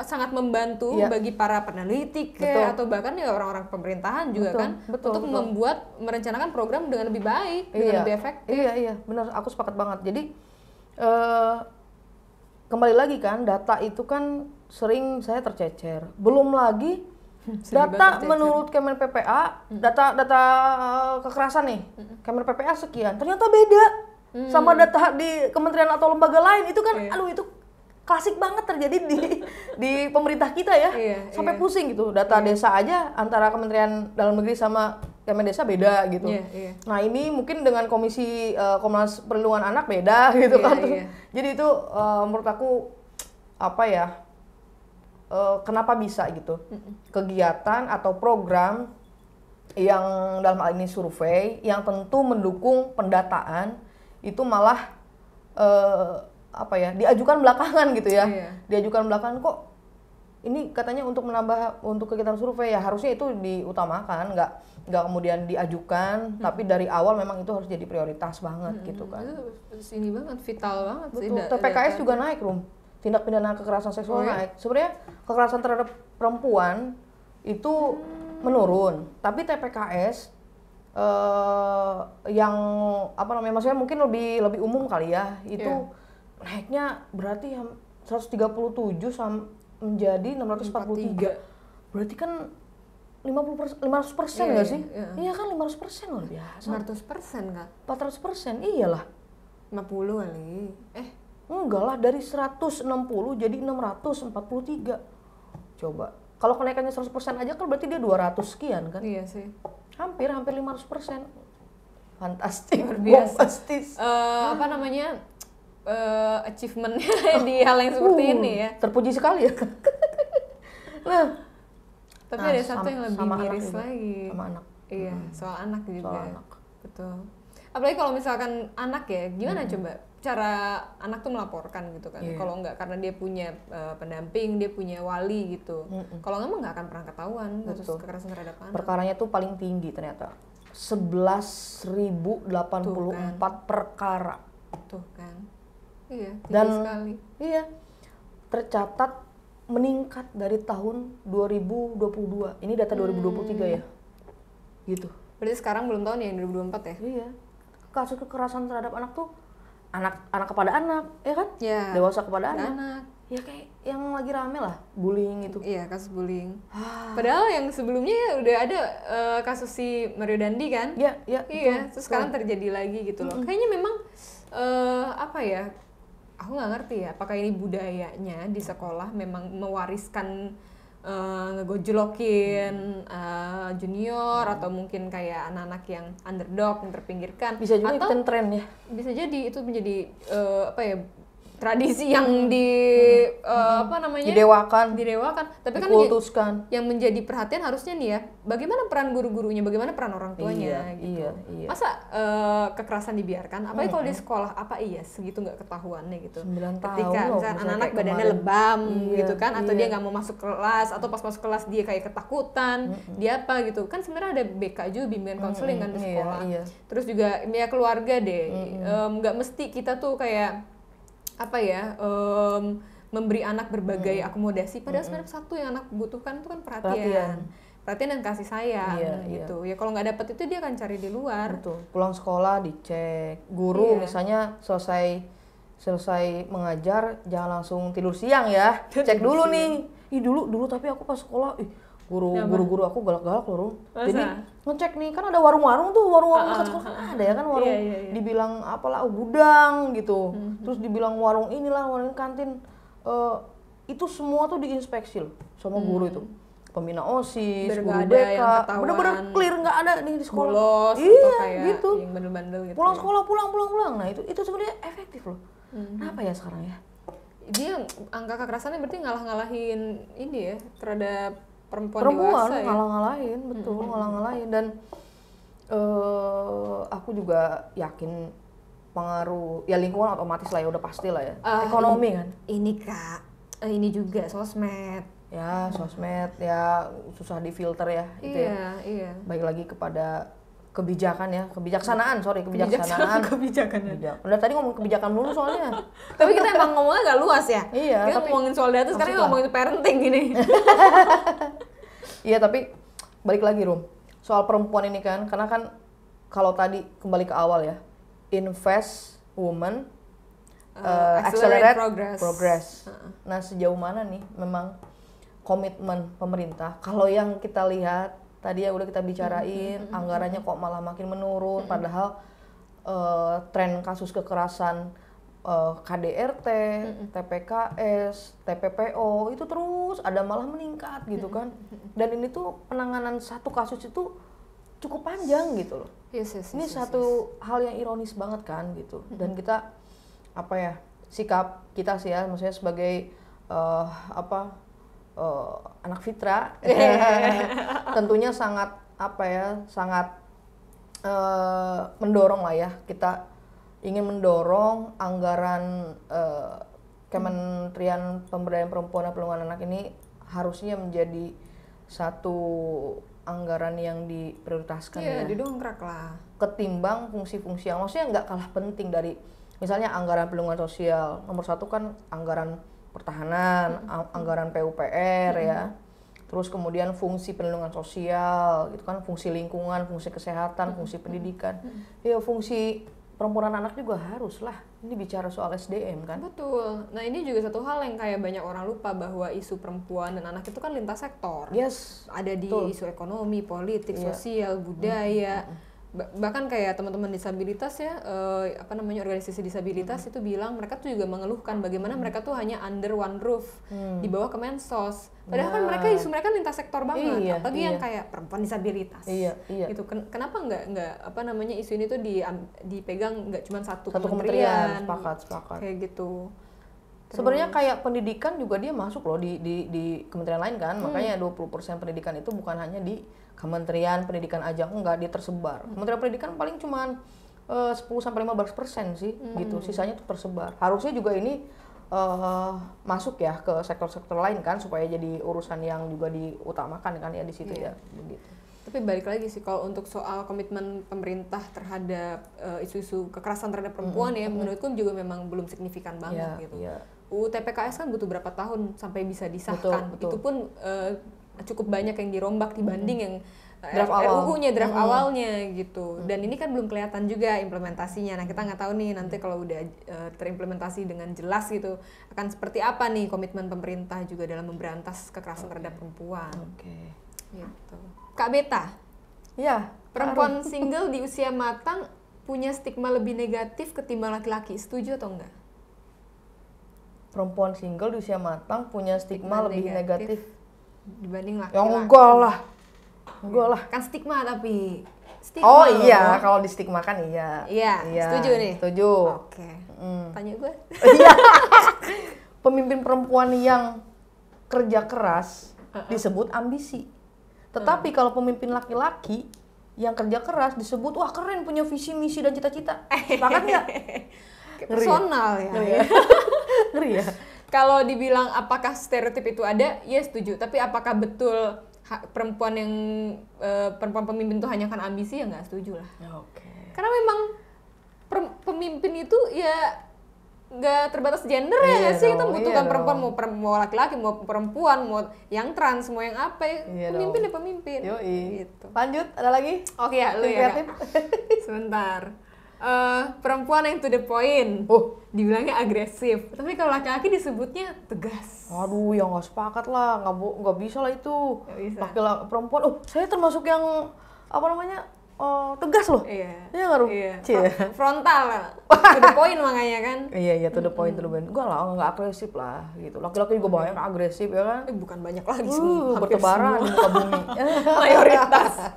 sangat membantu bagi para peneliti atau bahkan ya orang-orang pemerintahan juga kan untuk membuat merencanakan program dengan lebih baik, dengan lebih efektif. Iya, benar, aku sepakat banget. Jadi kembali lagi kan, data itu kan sering saya tercecer. Belum lagi data menurut Kemen PPA, data kekerasan nih, Kemen PPA sekian, ternyata beda sama data di kementerian atau lembaga lain. Itu kan, itu klasik banget terjadi di pemerintah kita ya, sampai pusing gitu. Data desa aja antara Kementerian Dalam Negeri sama Kemen Desa beda gitu. Nah ini mungkin dengan Komisi Komnas Perlindungan Anak beda gitu kan. Jadi itu menurut aku apa ya? Kenapa bisa gitu kegiatan atau program yang dalam hal ini survei yang tentu mendukung pendataan itu malah diajukan belakangan gitu ya. Diajukan belakangan, kok ini katanya untuk menambah untuk kegiatan survei, ya harusnya itu diutamakan, nggak kemudian diajukan, tapi dari awal memang itu harus jadi prioritas banget gitu kan. Itu ini banget, vital banget sih. TPKS juga naik, tindak pidana kekerasan seksual naik. Sebenarnya kekerasan terhadap perempuan itu menurun, tapi TPKS yang maksudnya mungkin lebih umum kali ya, itu naiknya berarti 137 menjadi 643. Berarti kan 500% nggak sih? Iya kan 500% luar biasa. 500% nggak? 400%, iyalah. 50 kali. Enggak lah, dari 160 jadi 643. Coba. Kalau kenaikannya 100% aja kan berarti dia 200 sekian kan? Iya sih. Hampir 500%. Fantastis. Luar biasa. Fantastis. Achievementnya di hal yang seperti ini ya. Terpuji sekali ya. Tapi ada satu yang lebih miris lagi. Sama anak. Iya, soal anak juga. Soal anak. Betul. Apalagi kalau misalkan anak ya, gimana coba cara anak tuh melaporkan gitu kan? Kalau nggak karena dia punya pendamping, dia punya wali gitu. Kalau nggak akan pernah ketahuan kasus kekerasan terhadap anak. Perkaranya tuh paling tinggi ternyata. 11.084 perkara. Tuh kan. Iya, tinggi Dan sekali. Iya. Tercatat meningkat dari tahun 2022. Ini data 2023 ya. Gitu. Berarti sekarang belum tahu nih yang 2024 ya? Iya. Kasus kekerasan terhadap anak tuh anak kepada anak, ya kan? Ya. Dewasa kepada anak. Anak. Ya kayak yang lagi rame lah, bullying itu. Iya, kasus bullying. Padahal yang sebelumnya ya udah ada kasus si Mario Dandi kan? Iya, iya. Iya, terus sekarang terjadi lagi gitu loh. Kayaknya memang apa ya? Aku nggak ngerti ya, apakah ini budayanya di sekolah memang mewariskan ngegojlokin junior atau mungkin kayak anak-anak yang underdog yang terpinggirkan. Bisa juga atau ikutin tren ya. Bisa jadi itu menjadi apa ya, tradisi yang apa namanya, didewakan, tapi kan dikultuskan. yang menjadi perhatian harusnya nih ya, bagaimana peran guru-gurunya, bagaimana peran orang tuanya gitu. Iya. Masa kekerasan dibiarkan, apalagi kalau di sekolah, apa iya segitu nggak ketahuannya gitu. 9 tahun ketika misalnya anak-anak badannya lebam gitu kan, atau dia nggak mau masuk kelas, atau pas masuk kelas dia kayak ketakutan, dia apa gitu kan, sebenarnya ada BK juga, bimbingan konseling kan di sekolah. Terus juga ya keluarga deh, nggak mesti kita tuh kayak apa ya, memberi anak berbagai akomodasi, padahal sebenarnya satu yang anak butuhkan itu kan perhatian dan kasih sayang gitu. Ya kalau nggak dapet itu dia akan cari di luar. Betul. Pulang sekolah dicek, guru misalnya selesai mengajar jangan langsung tidur siang ya, cek dulu nih. Dulu tapi aku pas sekolah guru-guru aku galak-galak loh. Jadi ngecek nih, kan ada warung-warung tuh, warung-warung dekat sekolah kan ada ya kan, warung dibilang apalah gudang gitu. Terus dibilang warung inilah, warung kantin. Itu semua tuh diinspeksi loh sama guru itu. Pembina OSIS, guru BK, bener-bener clear, nggak ada nih di sekolah. Bolos, iya kayak gitu. Yang bandel-bandel gitu. Pulang sekolah, pulang. Nah itu sebenarnya efektif loh. Kenapa ya sekarang ya? Dia angka kekerasannya berarti ngalah-ngalahin ini ya terhadap perempuan dewasa ya? ngalah-ngalahin, betul, ngalah-ngalahin. Dan aku juga yakin pengaruh ya lingkungan otomatis lah ya, udah pasti lah ya. Ekonomi kan. Ini Kak, ini juga sosmed. Ya sosmed ya susah difilter ya. Itu ya. Iya. Baik lagi kepada kebijakan ya, kebijaksanaan. Udah tadi ngomong kebijakan dulu soalnya. Tapi kita emang ngomongnya gak luas ya. Iya. Kita ngomongin soal data, sekarang ngomongin parenting gini. Iya, tapi balik lagi Rum, soal perempuan ini kan, karena kan kalau tadi kembali ke awal ya, invest woman, accelerate progress. Nah sejauh mana nih memang komitmen pemerintah? Kalau yang kita lihat tadi ya udah kita bicarain, anggarannya kok malah makin menurun, padahal tren kasus kekerasan KDRT, TPKS, TPPO itu terus ada malah meningkat gitu kan. Dan ini tuh penanganan satu kasus itu cukup panjang gitu loh. Ini satu hal yang ironis banget kan gitu. Dan kita apa ya, sikap kita sih ya, maksudnya sebagai anak Fitra tentunya sangat apa ya, sangat mendorong lah ya, kita ingin mendorong anggaran Kementerian Pemberdayaan Perempuan dan Perlindungan Anak ini harusnya menjadi satu anggaran yang diprioritaskan ya, didongkrak lah, ketimbang fungsi-fungsi yang maksudnya nggak kalah penting dari misalnya anggaran perlindungan sosial. Nomor satu kan anggaran pertahanan, anggaran PUPR ya. Terus kemudian fungsi perlindungan sosial, itu kan fungsi lingkungan, fungsi kesehatan, fungsi pendidikan. Ya fungsi perempuan anak juga harus lah. Ini bicara soal SDM kan. Betul. Nah ini juga satu hal yang kayak banyak orang lupa, bahwa isu perempuan dan anak itu kan lintas sektor. Yes. Ada di isu ekonomi, politik, sosial, budaya. Bahkan kayak teman-teman disabilitas ya, organisasi disabilitas itu bilang mereka tuh juga mengeluhkan bagaimana mereka tuh hanya under one roof di bawah Kemensos. Padahal kan isu mereka lintas sektor banget, apalagi yang kayak perempuan disabilitas. Gitu. Kenapa nggak isu ini tuh dipegang nggak cuma satu kementerian. Sepakat. Kayak gitu. Sebenarnya kayak pendidikan juga dia masuk loh di kementerian lain kan. Makanya 20% pendidikan itu bukan hanya di Kementerian Pendidikan aja, enggak, dia tersebar. Kementerian Pendidikan paling cuman 10-15% sih gitu. Sisanya tuh tersebar. Harusnya juga ini masuk ya ke sektor-sektor lain kan, supaya jadi urusan yang juga diutamakan kan ya di situ ya begitu. Tapi balik lagi sih kalau untuk soal komitmen pemerintah terhadap isu-isu kekerasan terhadap perempuan ya, menurutku juga memang belum signifikan banget gitu. UU TPKS kan butuh berapa tahun sampai bisa disahkan. Betul. Itu pun cukup banyak yang dirombak dibanding yang RUU-nya draft awalnya gitu. Dan ini kan belum kelihatan juga implementasinya. Nah, kita nggak tahu nih nanti kalau udah terimplementasi dengan jelas gitu akan seperti apa nih komitmen pemerintah juga dalam memberantas kekerasan terhadap perempuan. Gitu. Kak Beta. Iya, perempuan single di usia matang punya stigma lebih negatif ketimbang laki-laki. Setuju atau enggak? Perempuan single di usia matang punya stigma lebih negatif dibanding laki-laki. Yang enggak lah. Kan stigma tapi. Stigma oh iya, kalau di stigma kan iya. Iya, setuju nih. Setuju. Oke. Tanya gue. Iya. Pemimpin perempuan yang kerja keras disebut ambisi. Tetapi kalau pemimpin laki-laki yang kerja keras disebut wah keren, punya visi misi dan cita-cita. Sepakat nggak? Personal ya. Ngeri ya. Kalau dibilang apakah stereotip itu ada, ya setuju. Tapi apakah betul perempuan pemimpin itu hanya karena ambisi, ya nggak setuju lah. Karena memang pemimpin itu ya nggak terbatas gender ya nggak sih. Kita membutuhkan perempuan, mau laki-laki, mau perempuan, mau yang trans, mau yang apa. Pemimpin ya pemimpin. Gitu. Lanjut, ada lagi? Oke ya, lu ya Kak. Sebentar. Perempuan yang to the point, dibilangnya agresif. Tapi kalau laki-laki disebutnya tegas. Aduh, ya nggak sepakat lah, nggak bisa lah itu. Laki-laki perempuan, saya termasuk yang apa namanya tegas loh. Iya. Iya nggak frontal lah. To the point makanya kan. Iya to the point, to the point. Enggak lah, nggak agresif lah gitu. Laki-laki juga banyak agresif ya kan. Bukan banyak lagi, bertebaran di muka bumi. Mayoritas.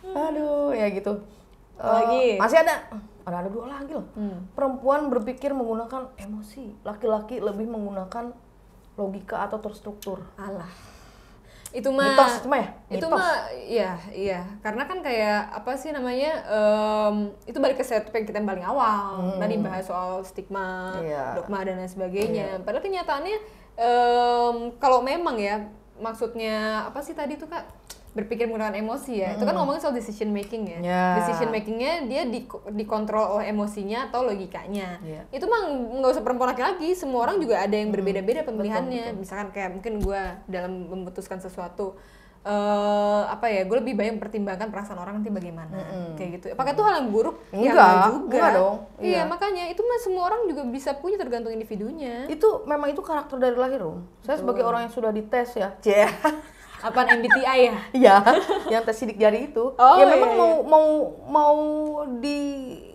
Aduh, ya gitu. Lagi. Masih ada dua lagi loh. Perempuan berpikir menggunakan emosi, laki-laki lebih menggunakan logika atau terstruktur. Alah. Itu mah itu mah iya karena kan kayak apa sih namanya itu balik ke stereotip yang kita yang paling awal tadi bahas soal stigma, dogma dan lain sebagainya. Padahal kenyataannya kalau memang ya maksudnya apa sih tadi tuh Kak, berpikir menggunakan emosi ya, itu kan ngomongin soal decision making ya. Decision makingnya dia dikontrol oleh emosinya atau logikanya. Itu mah nggak usah perempuan laki-laki, semua orang juga ada yang berbeda-beda pemilihannya. Betul. Misalkan kayak mungkin gue dalam memutuskan sesuatu, gue lebih banyak mempertimbangkan perasaan orang nanti bagaimana, kayak gitu. Apakah itu hal yang buruk? Enggak juga. Enggak dong. Iya, makanya itu mah semua orang juga bisa punya, tergantung individunya. Itu memang itu karakter dari lahir loh. Saya sebagai orang yang sudah dites ya. Apaan MBTI ya? Iya, yang tes sidik jari itu. Memang mau diakui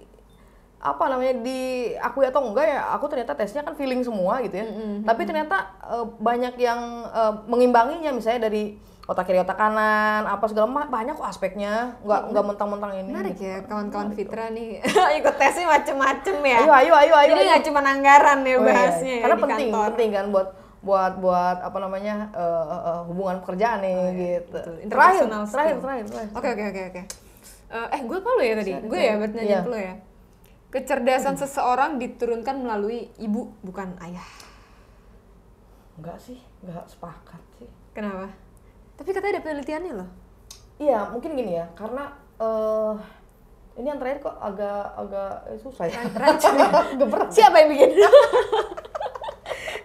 atau enggak ya, aku ternyata tesnya kan feeling semua gitu ya. Tapi ternyata banyak yang mengimbanginya, misalnya dari otak kiri, otak kanan, apa segala banyak kok aspeknya, nggak mentang-mentang ini. Menarik ya kawan-kawan Fitra nih, ikut tesnya macem-macem ya. Ayo. Jadi nggak cuma anggaran ya bahasnya. Karena penting kan buat apa namanya hubungan pekerjaan nih gitu. Terakhir. Oke. Gue apa lo ya tadi? Gue ya berarti nanya lo ya. Kecerdasan seseorang diturunkan melalui ibu, bukan ayah. Enggak sih, enggak sepakat sih. Kenapa? Tapi katanya ada penelitiannya loh. Iya, mungkin gini ya, karena ini yang terakhir kok agak susah ya. Siapa yang bikin?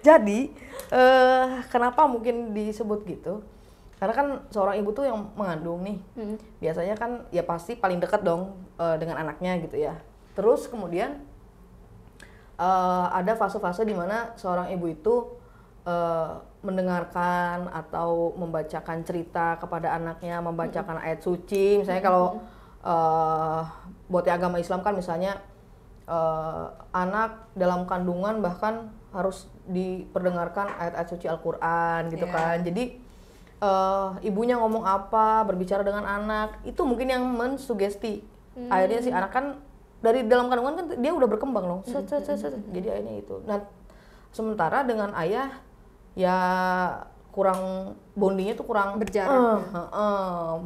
Jadi kenapa mungkin disebut gitu? Karena kan seorang ibu tuh yang mengandung nih, biasanya kan ya pasti paling dekat dong dengan anaknya gitu ya. Terus kemudian ada fase-fase di mana seorang ibu itu mendengarkan atau membacakan cerita kepada anaknya, membacakan ayat suci. Misalnya kalau buat agama Islam kan misalnya anak dalam kandungan bahkan harus diperdengarkan ayat-ayat suci Al-Quran gitu kan. Jadi ibunya ngomong apa, berbicara dengan anak, itu mungkin yang mensugesti. Akhirnya si anak kan dari dalam kandungan kan dia udah berkembang loh. Jadi akhirnya itu. Nah, sementara dengan ayah ya kurang, bondingnya tuh kurang berjarak.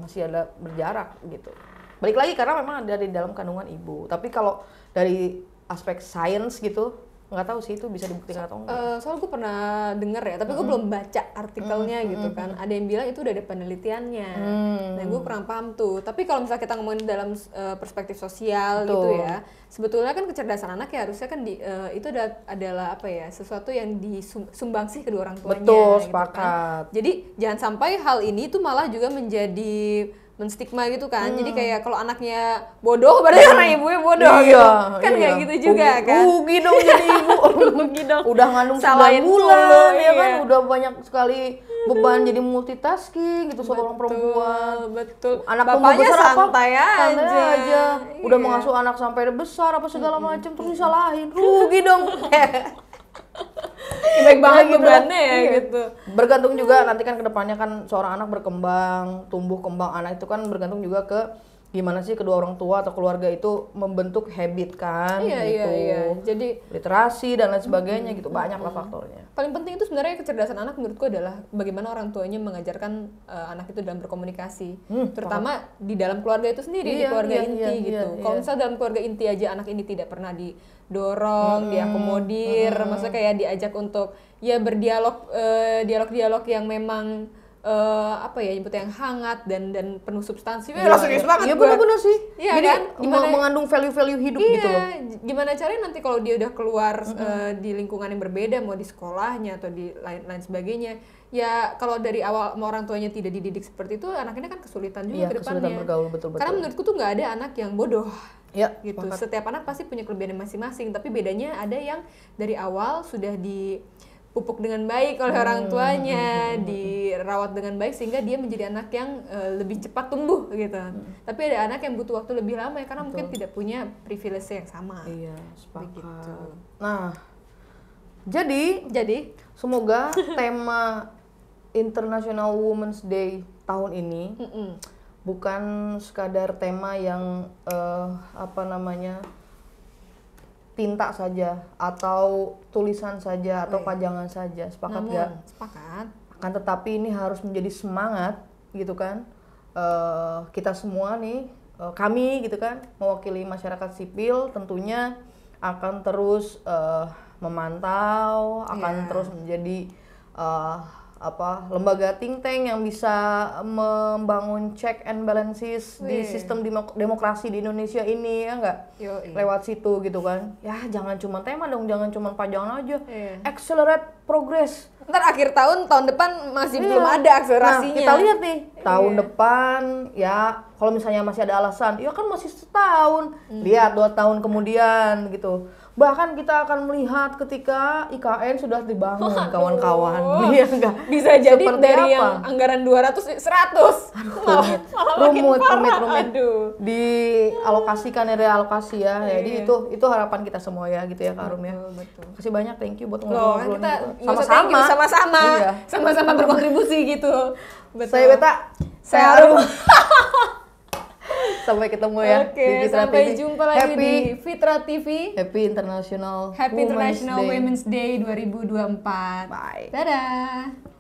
Masih ada berjarak gitu. Balik lagi karena memang dari dalam kandungan ibu. Tapi kalau dari aspek sains gitu, nggak tahu sih itu bisa dibuktikan atau enggak. Soalnya gue pernah denger ya, tapi gue belum baca artikelnya gitu kan. Ada yang bilang itu udah ada penelitiannya. Nah gue kurang paham tuh. Tapi kalau misalnya kita ngomongin dalam perspektif sosial gitu ya, sebetulnya kan kecerdasan anak ya harusnya kan itu adalah apa ya, sesuatu yang disumbangsih kedua orang tuanya. Betul, gitu sepakat. kan. Jadi jangan sampai hal ini tuh malah juga menjadi menstigma gitu kan. Jadi kayak kalau anaknya bodoh berarti karena ibunya bodoh gitu. Kan kayak gitu juga kan. Rugi dong jadi ibu. Rugi dong. Udah ngandung 9 bulan ya kan, udah banyak sekali beban jadi multitasking gitu seorang perempuan. Betul. Anak bapaknya besar santai aja. Udah Iya. mengasuh anak sampai besar apa segala macam terus disalahin. Rugi dong. Baik banget gitu bebannya lah. ya Iya. gitu. Bergantung juga nanti kan kedepannya kan seorang anak berkembang, tumbuh kembang anak itu kan bergantung juga ke gimana sih kedua orang tua atau keluarga itu membentuk habit kan, gitu. Iya. Jadi Literasi dan lain sebagainya gitu, banyak lah faktornya. paling penting itu sebenarnya kecerdasan anak menurutku adalah bagaimana orang tuanya mengajarkan anak itu dalam berkomunikasi, terutama di dalam keluarga itu sendiri, di keluarga inti gitu. Kalau misalnya dalam keluarga inti aja anak ini tidak pernah didorong, diakomodir, maksudnya kayak diajak untuk ya berdialog, dialog yang memang apa ya nyebutnya yang hangat dan penuh substansi. Serius banget. Iya benar-benar sih. Iya jadi kan? mengandung value-value hidup gitu loh. Gimana caranya nanti kalau dia udah keluar di lingkungan yang berbeda, mau di sekolahnya atau di lain sebagainya, ya kalau dari awal sama orang tuanya tidak dididik seperti itu, anaknya kan kesulitan juga ke depannya. Kesulitan bergaul betul-betul. Karena menurutku tuh nggak ada anak yang bodoh. Ya, gitu. Setiap anak pasti punya kelebihan masing-masing, tapi bedanya ada yang dari awal sudah dipupuk dengan baik oleh orang tuanya, dirawat dengan baik sehingga dia menjadi anak yang lebih cepat tumbuh gitu. Tapi ada anak yang butuh waktu lebih lama ya karena mungkin tidak punya privilege yang sama. Iya, sepakat. Begitu. Nah, jadi semoga tema International Women's Day tahun ini bukan sekadar tema yang tinta saja atau tulisan saja atau pajangan saja, sepakat nggak? Sepakat. Akan tetapi ini harus menjadi semangat gitu kan, kita semua nih, kami gitu kan mewakili masyarakat sipil tentunya akan terus memantau, akan terus menjadi lembaga think tank yang bisa membangun check and balances di sistem demokrasi di Indonesia ini, ya nggak? Lewat situ gitu kan. Ya jangan cuma tema dong, jangan cuma pajangan aja. Accelerate progress. Ntar akhir tahun depan masih belum ada akselerasinya. Nah, kita lihat nih tahun depan ya, kalau misalnya masih ada alasan, ya kan masih setahun. Lihat 2 tahun kemudian gitu. Bahkan kita akan melihat ketika IKN sudah dibangun, kawan-kawan. Iya enggak? Bisa jadi seperti dari apa? yang anggaran 200 100. Rumit. Aduh. Dialokasikan ya, realokasi ya. Jadi itu harapan kita semua ya gitu ya Kak Arum ya. Betul. Kasih banyak, thank you buat Loh, ngobrol-ngobrol kita sama-sama. Iya. Sama-sama berkontribusi gitu. Betul. Saya Beta, saya Arum. Sampai ketemu ya Oke, di Fitra sampai TV. jumpa lagi di Fitra TV. Happy International Happy International Women's Day. Women's Day 2024. Bye. Dadah.